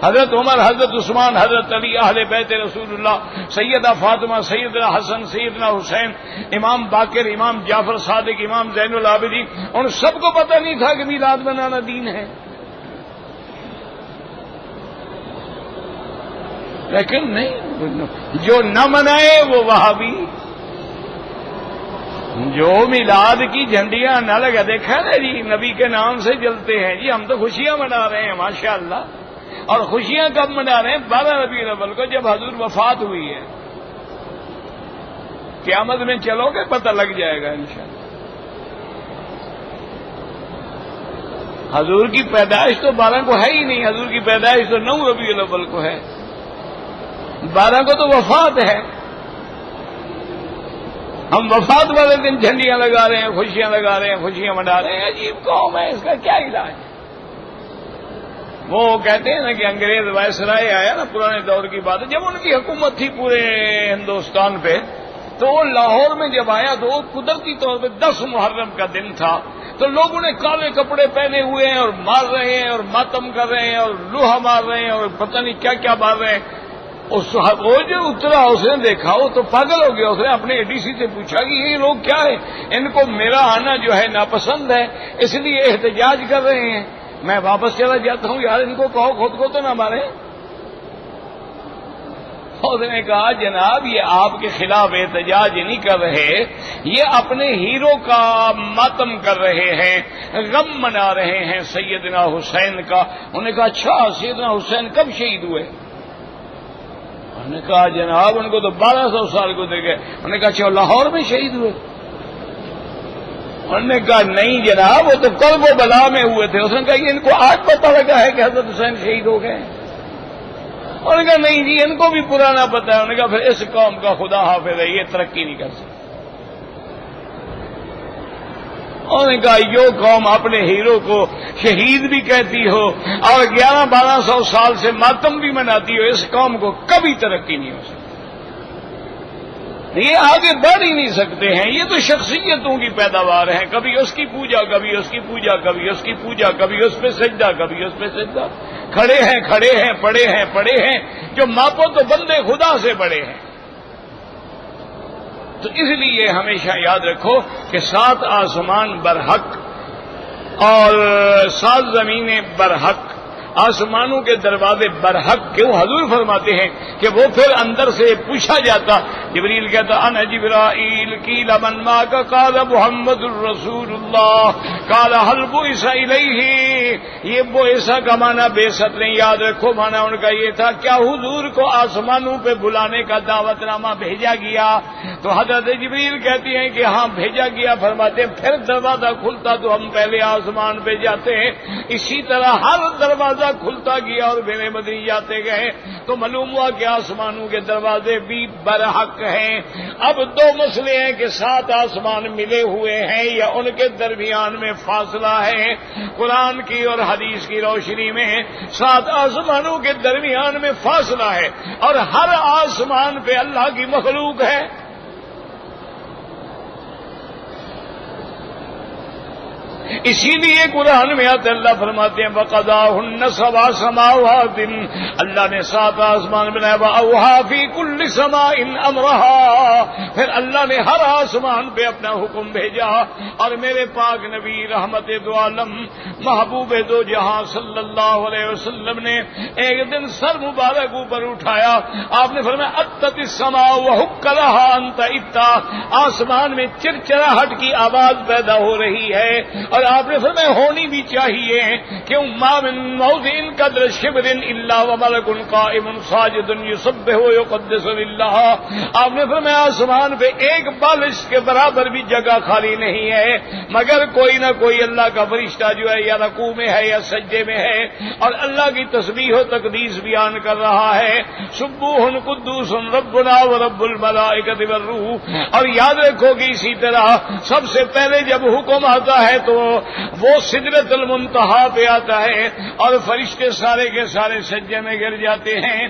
حضرت عمر، حضرت عثمان، حضرت علی، اہل بیت رسول اللہ، سیدہ فاطمہ، سیدنا حسن، سیدنا حسین، امام باقر، امام جعفر صادق، امام زین العابدین، ان سب کو پتہ نہیں تھا کہ میلاد منانا دین ہے؟ لیکن نہیں، جو نہ منائے وہ وہابی، جو میلاد کی جھنڈیاں نہ لگا، دیکھا نا جی نبی کے نام سے جلتے ہیں جی، ہم تو خوشیاں منا رہے ہیں ماشاءاللہ، اور خوشیاں کب منا رہے ہیں؟ 12 ربیع الاول کو جب حضور وفات ہوئی ہے۔ قیامت میں چلو گے پتہ لگ جائے گا انشاءاللہ۔ حضور کی پیدائش تو 12 کو ہے ہی نہیں، حضور کی پیدائش تو 9 ربیع الاول کو ہے، 12 کو تو وفات ہے۔ ہم وفات والے دن جھنڈیاں لگا رہے ہیں، خوشیاں لگا رہے ہیں، خوشیاں منا رہے ہیں، عجیب قوم ہے، اس کا کیا علاج ہے؟ وہ کہتے ہیں نا کہ انگریز وائسرائے آیا نا، پرانے دور کی بات ہے، جب ان کی حکومت تھی پورے ہندوستان پہ، تو وہ لاہور میں جب آیا تو وہ قدرتی طور پہ 10 محرم کا دن تھا، تو لوگوں نے کالے کپڑے پہنے ہوئے ہیں اور مار رہے ہیں اور ماتم کر رہے ہیں اور لوہا مار رہے ہیں اور پتہ نہیں کیا کیا مار رہے ہیں۔ وہ جو اترا اس نے دیکھا، وہ تو پاگل ہو گیا، اس نے اپنے ڈی سی سے پوچھا کہ یہ لوگ کیا ہے، ان کو میرا آنا جو ہے ناپسند ہے، اس لیے احتجاج کر رہے ہیں، میں واپس چلا جاتا ہوں، یار ان کو کہو خود کو تو نہ مارے۔ اس نے کہا جناب یہ آپ کے خلاف احتجاج نہیں کر رہے، یہ اپنے ہیرو کا ماتم کر رہے ہیں، غم منا رہے ہیں سیدنا حسین کا۔ انہوں نے کہا اچھا سیدنا حسین کب شہید ہوئے؟ انہوں نے کہا جناب ان کو تو 1200 سال گزر گئے۔ انہوں نے کہا اچھا لاہور میں شہید ہوئے؟ انہوں نے کہا نہیں جناب وہ تو کرب و بلا میں ہوئے تھے۔ اس نے کہا یہ ان کو آج پتہ لگا ہے کہ حضرت حسین شہید ہو گئے؟ انہوں نے کہا نہیں جی ان کو بھی پرانا پتہ ہے۔ انہوں نے کہا پھر اس قوم کا خدا حافظ ہے، یہ ترقی نہیں کر سکتی۔ انہوں نے کہا یہ قوم اپنے ہیرو کو شہید بھی کہتی ہو اور 1100-1200 سال سے ماتم بھی مناتی ہو، اس قوم کو کبھی ترقی نہیں ہو سکتی، یہ آگے بڑھ ہی نہیں سکتے ہیں۔ یہ تو شخصیتوں کی پیداوار ہیں، کبھی اس کی پوجا، کبھی اس کی پوجا، کبھی اس کی پوجا، کبھی اس پہ سجدہ، کبھی اس پہ سجدہ، کھڑے ہیں کھڑے ہیں، پڑے ہیں پڑے ہیں، جو ماپو تو بندے خدا سے بڑے ہیں۔ تو اس لیے ہمیشہ یاد رکھو کہ 7 آسمان برحق اور 7 زمینیں برحق، آسمانوں کے دروازے برحق کیوں؟ حضور فرماتے ہیں کہ وہ پھر اندر سے پوچھا جاتا، جبریل کہتا انا جبرائیل قیل من ماک قال محمد الرسول اللہ قال هل بعث الیہ۔ یہ بعث کا معنی بعثت نہیں، یاد رکھو معنی ان کا یہ تھا کیا حضور کو آسمانوں پہ بلانے کا دعوت نامہ بھیجا گیا؟ تو حضرت جبریل کہتی ہیں کہ ہاں بھیجا گیا. فرماتے ہیں پھر دروازہ کھلتا تو ہم پہلے آسمان پہ جاتے ہیں. اسی طرح ہر دروازہ کھلتا گیا اور میرے مدنی جاتے گئے تو معلوم ہوا کہ آسمانوں کے دروازے بھی برحق ہیں. اب دو مسئلے ہیں کہ 7 آسمان ملے ہوئے ہیں یا ان کے درمیان میں فاصلہ ہے. قرآن کی اور حدیث کی روشنی میں 7 آسمانوں کے درمیان میں فاصلہ ہے اور ہر آسمان پہ اللہ کی مخلوق ہے. اسی لیے قرآن میں آتے اللہ فرماتے ہیں وَقَضَاهُنَّ سَبْعَ سَمَاوَاتٍ اللہ نے 7 آسمان بنایا وَأَوْحَىٰ فِي كُلِّ سَمَاءٍ أَمْرَهَا پھر اللہ نے ہر آسمان پہ اپنا حکم بھیجا. اور میرے پاک نبی رحمت دو عالم محبوب دو جہاں صلی اللہ علیہ وسلم نے ایک دن سر مبارک اوپر اٹھایا. آپ نے فرمایا اَتَّتِ السَّمَاءُ وَحُقَّ لَهَا أَن تَئِتَّ آسمان میں چرچراہٹ کی آواز پیدا ہو رہی ہے اور آپ نے فرمایا ہونی بھی چاہیے کہ ما من موضع قدر شبر الا وملک قائم ساجد یسبح ویقدس للہ. آپ نے فرمایا آسمان پہ ایک بالش کے برابر بھی جگہ خالی نہیں ہے مگر کوئی نہ کوئی اللہ کا فرشتہ جو ہے یا رکوع میں ہے یا سجدے میں ہے اور اللہ کی تسبیح و تقدیس بیان کر رہا ہے. سبوح قدوس ربنا ورب الملائکۃ والروح. اور یاد رکھو کہ اسی طرح سب سے پہلے جب حکم آتا ہے تو وہ سدرۃ المنتہا پہ آتا ہے اور فرشتے سارے کے سارے سجدے میں گر جاتے ہیں.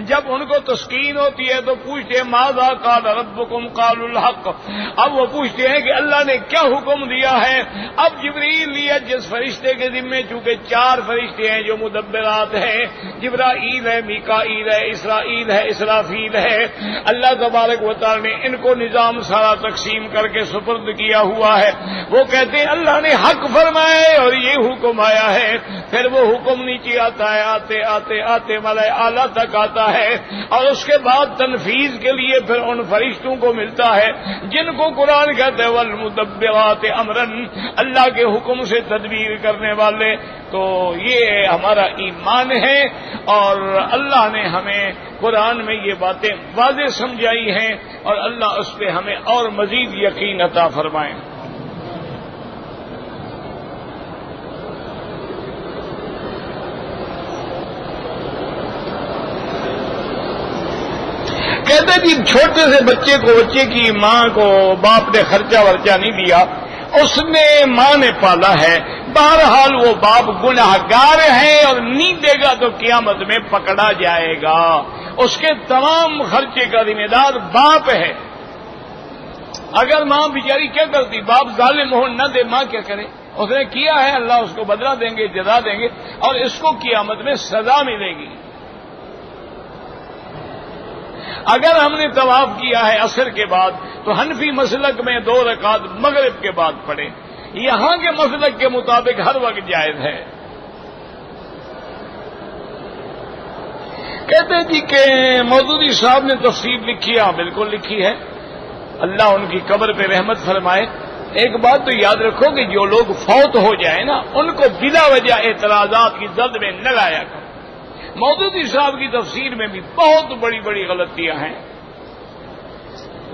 جب ان کو تسکین ہوتی ہے تو پوچھتے ہیں ماذا قال ربکم قالوا الحق. اب وہ پوچھتے ہیں کہ اللہ نے کیا حکم دیا ہے. اب جبریل لیا جس فرشتے کے ذمے چونکہ 4 فرشتے ہیں جو مدبرات ہیں جبرائیل ہے میکائیل ہے اسرائیل ہے اسرافیل ہے. اللہ تبارک و تعالی نے ان کو نظام سارا تقسیم کر کے سپرد کیا ہوا ہے. وہ کہتے ہیں اللہ نے حق فرمائے اور یہ حکم آیا ہے. پھر وہ حکم نیچے آتا ہے آتے آتے آتے ملائے اعلیٰ تک آتا ہے اور اس کے بعد تنفیذ کے لیے پھر ان فرشتوں کو ملتا ہے جن کو قرآن کہتے ہیں والمدبرات امرن اللہ کے حکم سے تدبیر کرنے والے. تو یہ ہمارا ایمان ہے اور اللہ نے ہمیں قرآن میں یہ باتیں واضح سمجھائی ہیں اور اللہ اس پہ ہمیں اور مزید یقین عطا فرمائے. کہتے جی چھوٹے سے بچے کی ماں کو باپ نے خرچہ ورچہ نہیں دیا اس نے ماں نے پالا ہے. بہرحال وہ باپ گنہگار ہے اور نہیں دے گا تو قیامت میں پکڑا جائے گا. اس کے تمام خرچے کا ذمہ دار باپ ہے. اگر ماں بیچاری کیا کرتی باپ ظالم ہو نہ دے ماں کیا کرے. اس نے کیا ہے اللہ اس کو بدلہ دیں گے جزا دیں گے اور اس کو قیامت میں سزا ملے گی. اگر ہم نے طواف کیا ہے عصر کے بعد تو حنفی مسلک میں 2 رکعت مغرب کے بعد پڑھیں. یہاں کے مسلک کے مطابق ہر وقت جائز ہے. کہتے جی کہ مودودی صاحب نے تفسیر لکھی ہے. بالکل لکھی ہے اللہ ان کی قبر پہ رحمت فرمائے. ایک بات تو یاد رکھو کہ جو لوگ فوت ہو جائیں نا ان کو بلا وجہ اعتراضات کی زد میں نہ لایا کرو. مودودی صاحب کی تفسیر میں بھی بہت بڑی بڑی غلطیاں ہیں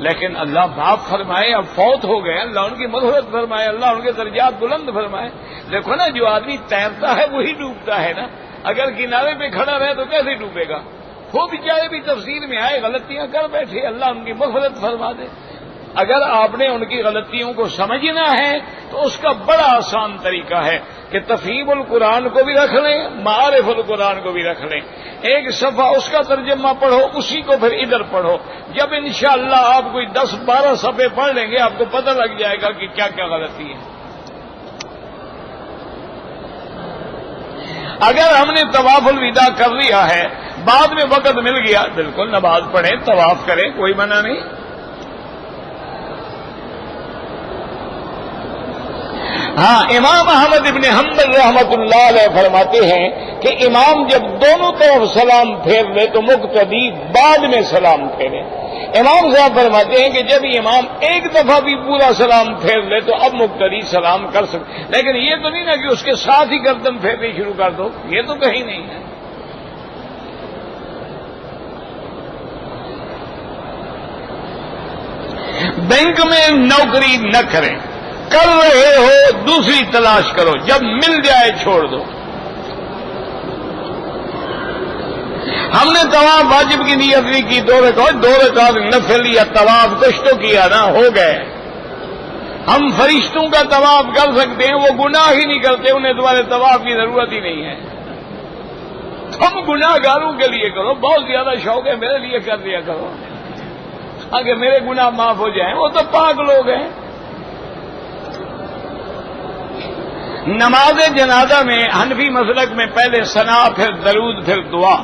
لیکن اللہ معاف فرمائے. اب فوت ہو گئے اللہ ان کی مغفرت فرمائے اللہ ان کے درجات بلند فرمائے. دیکھو نا جو آدمی تیرتا ہے وہی ڈوبتا ہے نا. اگر کنارے پہ کھڑا رہے تو کیسے ڈوبے گا. وہ بیچارے بھی تفسیر میں آئے غلطیاں کر بیٹھے اللہ ان کی مغفرت فرما دے. اگر آپ نے ان کی غلطیوں کو سمجھنا ہے تو اس کا بڑا آسان طریقہ ہے کہ تفہیم القرآن کو بھی رکھ لیں معارف القرآن کو بھی رکھ لیں. ایک صفحہ اس کا ترجمہ پڑھو اسی کو پھر ادھر پڑھو. جب انشاءاللہ آپ کوئی 10-12 صفحے پڑھ لیں گے آپ کو پتہ لگ جائے گا کہ کیا کیا غلطی ہے. اگر ہم نے طواف الوداع کر لیا ہے بعد میں وقت مل گیا بالکل نماز پڑھیں طواف کریں کوئی منع نہیں. ہاں امام احمد ابن حنبل رحمۃ اللہ علیہ فرماتے ہیں کہ امام جب دونوں طرف سلام پھیر لے تو مقتدی بعد میں سلام پھیرے. امام صاحب فرماتے ہیں کہ جب امام ایک دفعہ بھی پورا سلام پھیر لے تو اب مقتدی سلام کر سکتے. لیکن یہ تو نہیں نا کہ اس کے ساتھ ہی گردن پھیرنی شروع کر دو. یہ تو کہیں نہیں ہے. بینک میں نوکری نہ کریں، کر رہے ہو دوسری تلاش کرو، جب مل جائے چھوڑ دو۔ ہم نے طواف واجب کی نیت نہیں کی، 2 رکعت نفل یا طواف کچھ تو کیا نا، ہو گئے۔ ہم فرشتوں کا طواف کر سکتے ہیں، وہ گناہ ہی نہیں کرتے، انہیں تمہارے طواف کی ضرورت ہی نہیں ہے۔ تم گناہ گاروں کے لیے کرو، بہت زیادہ شوق ہے میرے لیے کر دیا کرو، اگر میرے گناہ معاف ہو جائیں، وہ تو پاک لوگ ہیں۔ نماز جنازہ میں حنفی مسلک میں پہلے ثنا پھر درود پھر دعا،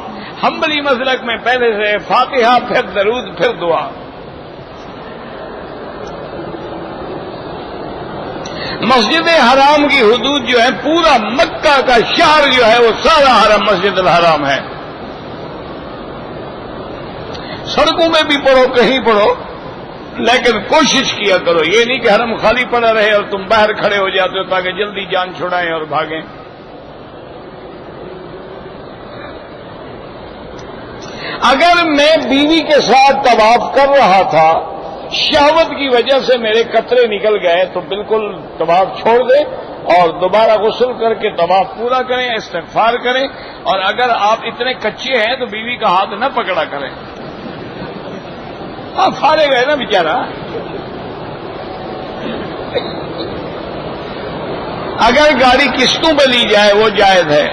حنبلی مسلک میں پہلے سے فاتحہ پھر درود پھر دعا۔ مسجد حرام کی حدود جو ہے، پورا مکہ کا شہر جو ہے وہ سارا حرم مسجد الحرام ہے۔ سڑکوں میں بھی پڑھو، کہیں پڑھو، لیکن کوشش کیا کرو، یہ نہیں کہ حرم خالی پڑا رہے اور تم باہر کھڑے ہو جاتے ہو تاکہ جلدی جان چھڑائیں اور بھاگیں۔ اگر میں بیوی کے ساتھ طواف کر رہا تھا، شہوت کی وجہ سے میرے قطرے نکل گئے، تو بالکل طواف چھوڑ دیں اور دوبارہ غسل کر کے طواف پورا کریں، استغفار کریں۔ اور اگر آپ اتنے کچے ہیں تو بیوی کا ہاتھ نہ پکڑا کریں، آپ فارغ ہے نا بیچارہ۔ اگر گاڑی قسطوں پہ لی جائے وہ جائز ہے۔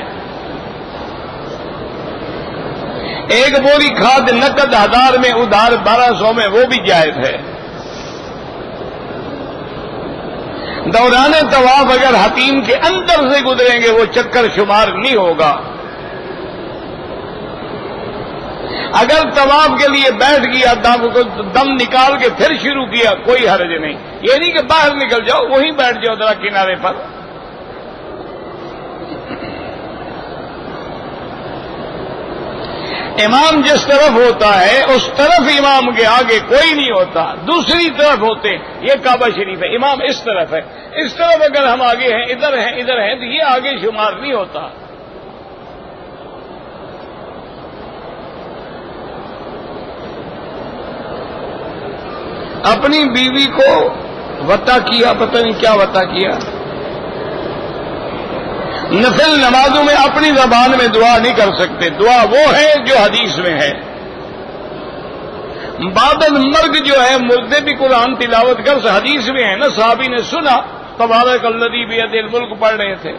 ایک بوری کھاد نقد 1000 میں، ادھار 1200 میں، وہ بھی جائز ہے۔ دوران طواف اگر حتیم کے اندر سے گزریں گے وہ چکر شمار نہیں ہوگا۔ اگر طواف کے لیے بیٹھ گیا، دم نکال کے پھر شروع کیا، کوئی حرج نہیں۔ یہ نہیں کہ باہر نکل جاؤ، وہیں بیٹھ جاؤ ذرا کنارے پر۔ امام جس طرف ہوتا ہے اس طرف امام کے آگے کوئی نہیں ہوتا، دوسری طرف ہوتے۔ یہ کعبہ شریف ہے، امام اس طرف ہے، اس طرف اگر ہم آگے ہیں، ادھر ہیں تو یہ آگے شمار نہیں ہوتا۔ اپنی بیوی کو وطا کیا، پتہ نہیں کیا وطا کیا۔ نفل نمازوں میں اپنی زبان میں دعا نہیں کر سکتے، دعا وہ ہے جو حدیث میں ہے۔ بعد المرگ جو ہے، مردے بھی قرآن تلاوت کر، حدیث میں ہے نا، صحابی نے سنا تبارک الذی بیدہ الملک پڑھ رہے تھے۔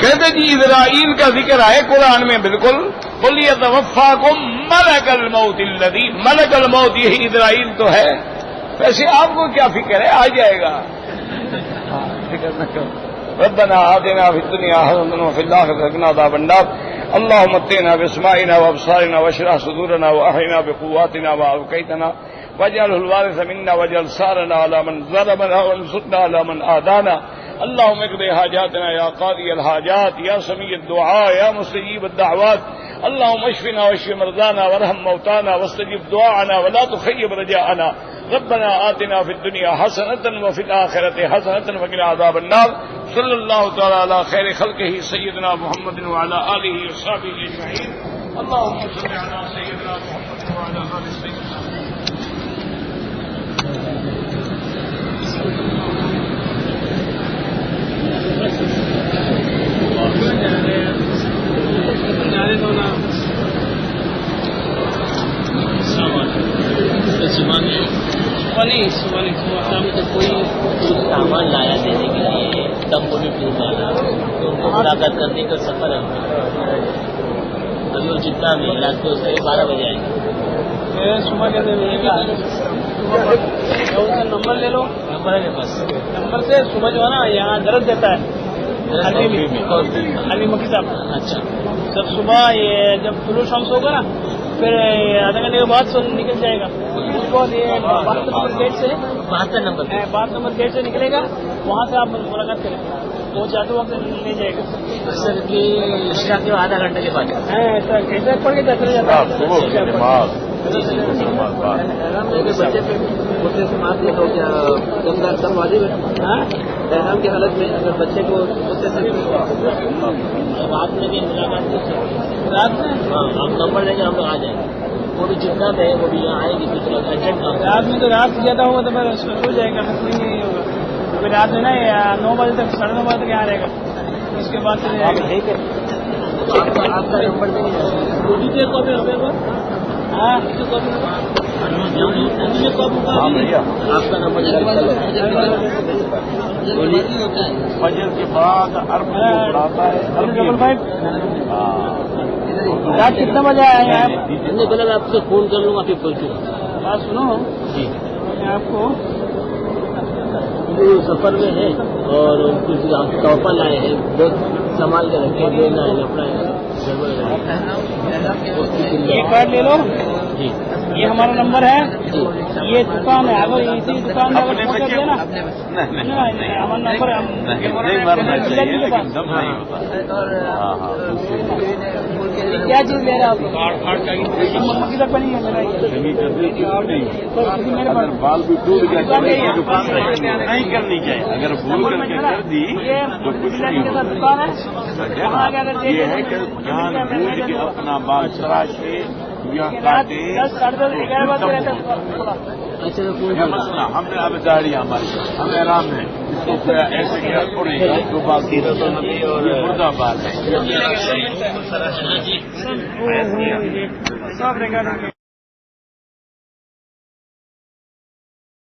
کہتے جی اسرائیل کا ذکر آئے قرآن میں، بالکل، قل یتوفاکم ملک الموت الذی، ملک الموت یہی اسرائیل تو ہے۔ ویسے آپ کو کیا فکر ہے، آ جائے گا، فکر نہ کرو۔ ربنا آتنا فی الدنیا حسنۃ وفی الآخرۃ حسنۃ وقنا عذاب النار۔ اللهم متعنا باسماعنا وابصارنا واشرح صدورنا واحينا بقواتنا وابقيتنا واجعله الوارث منا واجعل ثارنا على من ظلمنا وانصرنا على من عادانا۔ اللهم اقض حاجاتنا يا قاضي الحاجات يا سميع الدعاء يا مستجيب الدعوات۔ اللهم اشفنا واشف مرضانا وارحم موتانا واستجب دعاءنا ولا تخيب رجاءنا۔ ربنا آتنا في الدنيا حسنة وفي الآخرة حسنة وقنا عذاب النار۔ صلی اللہ تعالی علی خیر خلقہ سیدنا محمد وعلی آلہ وصحبہ اجمعین۔ اللهم صل علی سیدنا محمد وعلی آل سیدنا صبح شام تک کوئی سامان لایا دینے کے لیے، تب وہ بھی پھر جانا، تو ان کو ملاقات کرنے کا سفر ہے۔ ابھی وہ جتنا میں رات کو 12 بجے آئیں گے۔ صبح کہتے ہیں نمبر لے لو، نمبر ہے میرے پاس، نمبر سے صبح جو ہے نا یہاں درد دیتا ہے علی مکی صاحب۔ اچھا، جب صبح یہ جب طلوع شمس ہوگا نا، پھر آدھا گھنٹے کے بعد نکل جائے گا، اس کو یہ 72 نمبر گیٹ سے 72 نمبر 72 نمبر گیٹ سے نکلے گا، وہاں سے آپ ملاقات کریں، وہ جاتے وقت لے جائے گا سر کی عشاء کے آدھا گھنٹے کے بعد۔ ایسا پڑھ کے چلے جاتا ہے۔ بچے پہ احرام کی حالت میں اگر بچے کو اس سے رات میں بھی ملاقات رات میں ہاں ہم نمبر لے کے ہم لوگ آ جائیں گے. وہ بھی جتنا ہے وہ بھی یہاں آئے گی کچھ لوگ ارجنٹ رات میں تو رات زیادہ ہوگا تو پھر ہو جائے گا, پھر کوئی نہیں ہوگا. پھر رات میں نا 9 بجے تک 9:30 بجے تک یہاں رہے گا, اس کے بعد چلے جائے گا. آپ کا نمبر بھی کاپی ہوگا. ہاں آپ کا نمبر فجر کے بعد عرب جو پڑھاتا ہے رات کتنے بجے آئے ہیں آپ؟ ہم نے بولا میں آپ سے فون کر لوں گا پھر پہنچوں گا. بات سنو جی میں آپ کو سفر میں ہے اور کچھ تحفہ لائے ہیں, بہت سنبھال کے رکھے دینا ہے اپنا یہ کارڈ لے لو. جی یہ ہمارا نمبر ہے, جی یہ دکان ہے, اگر اسی دکان میں اگر پہنچ گئے نا ہمارا نمبر کیا چیز لے رہے آپ مکی تک بنی ہے میرا اگر بال بھی ٹوٹ گیا دکان نہیں کرنی چاہیے, اگر بھول کر کے کر دی تو کچھ نہیں دکان ہے. یہ ہے کہ جان بوجھ کے اپنا بال تراشے یا کاٹے 10-11 بجے رہتا اچھا مسئلہ ہم نے اب داڑھی ہماری ہم آرام ہے اس کو ایسے کیا چھوڑے گا تو بال یہ مردہ بال ہے. سب ریکارڈ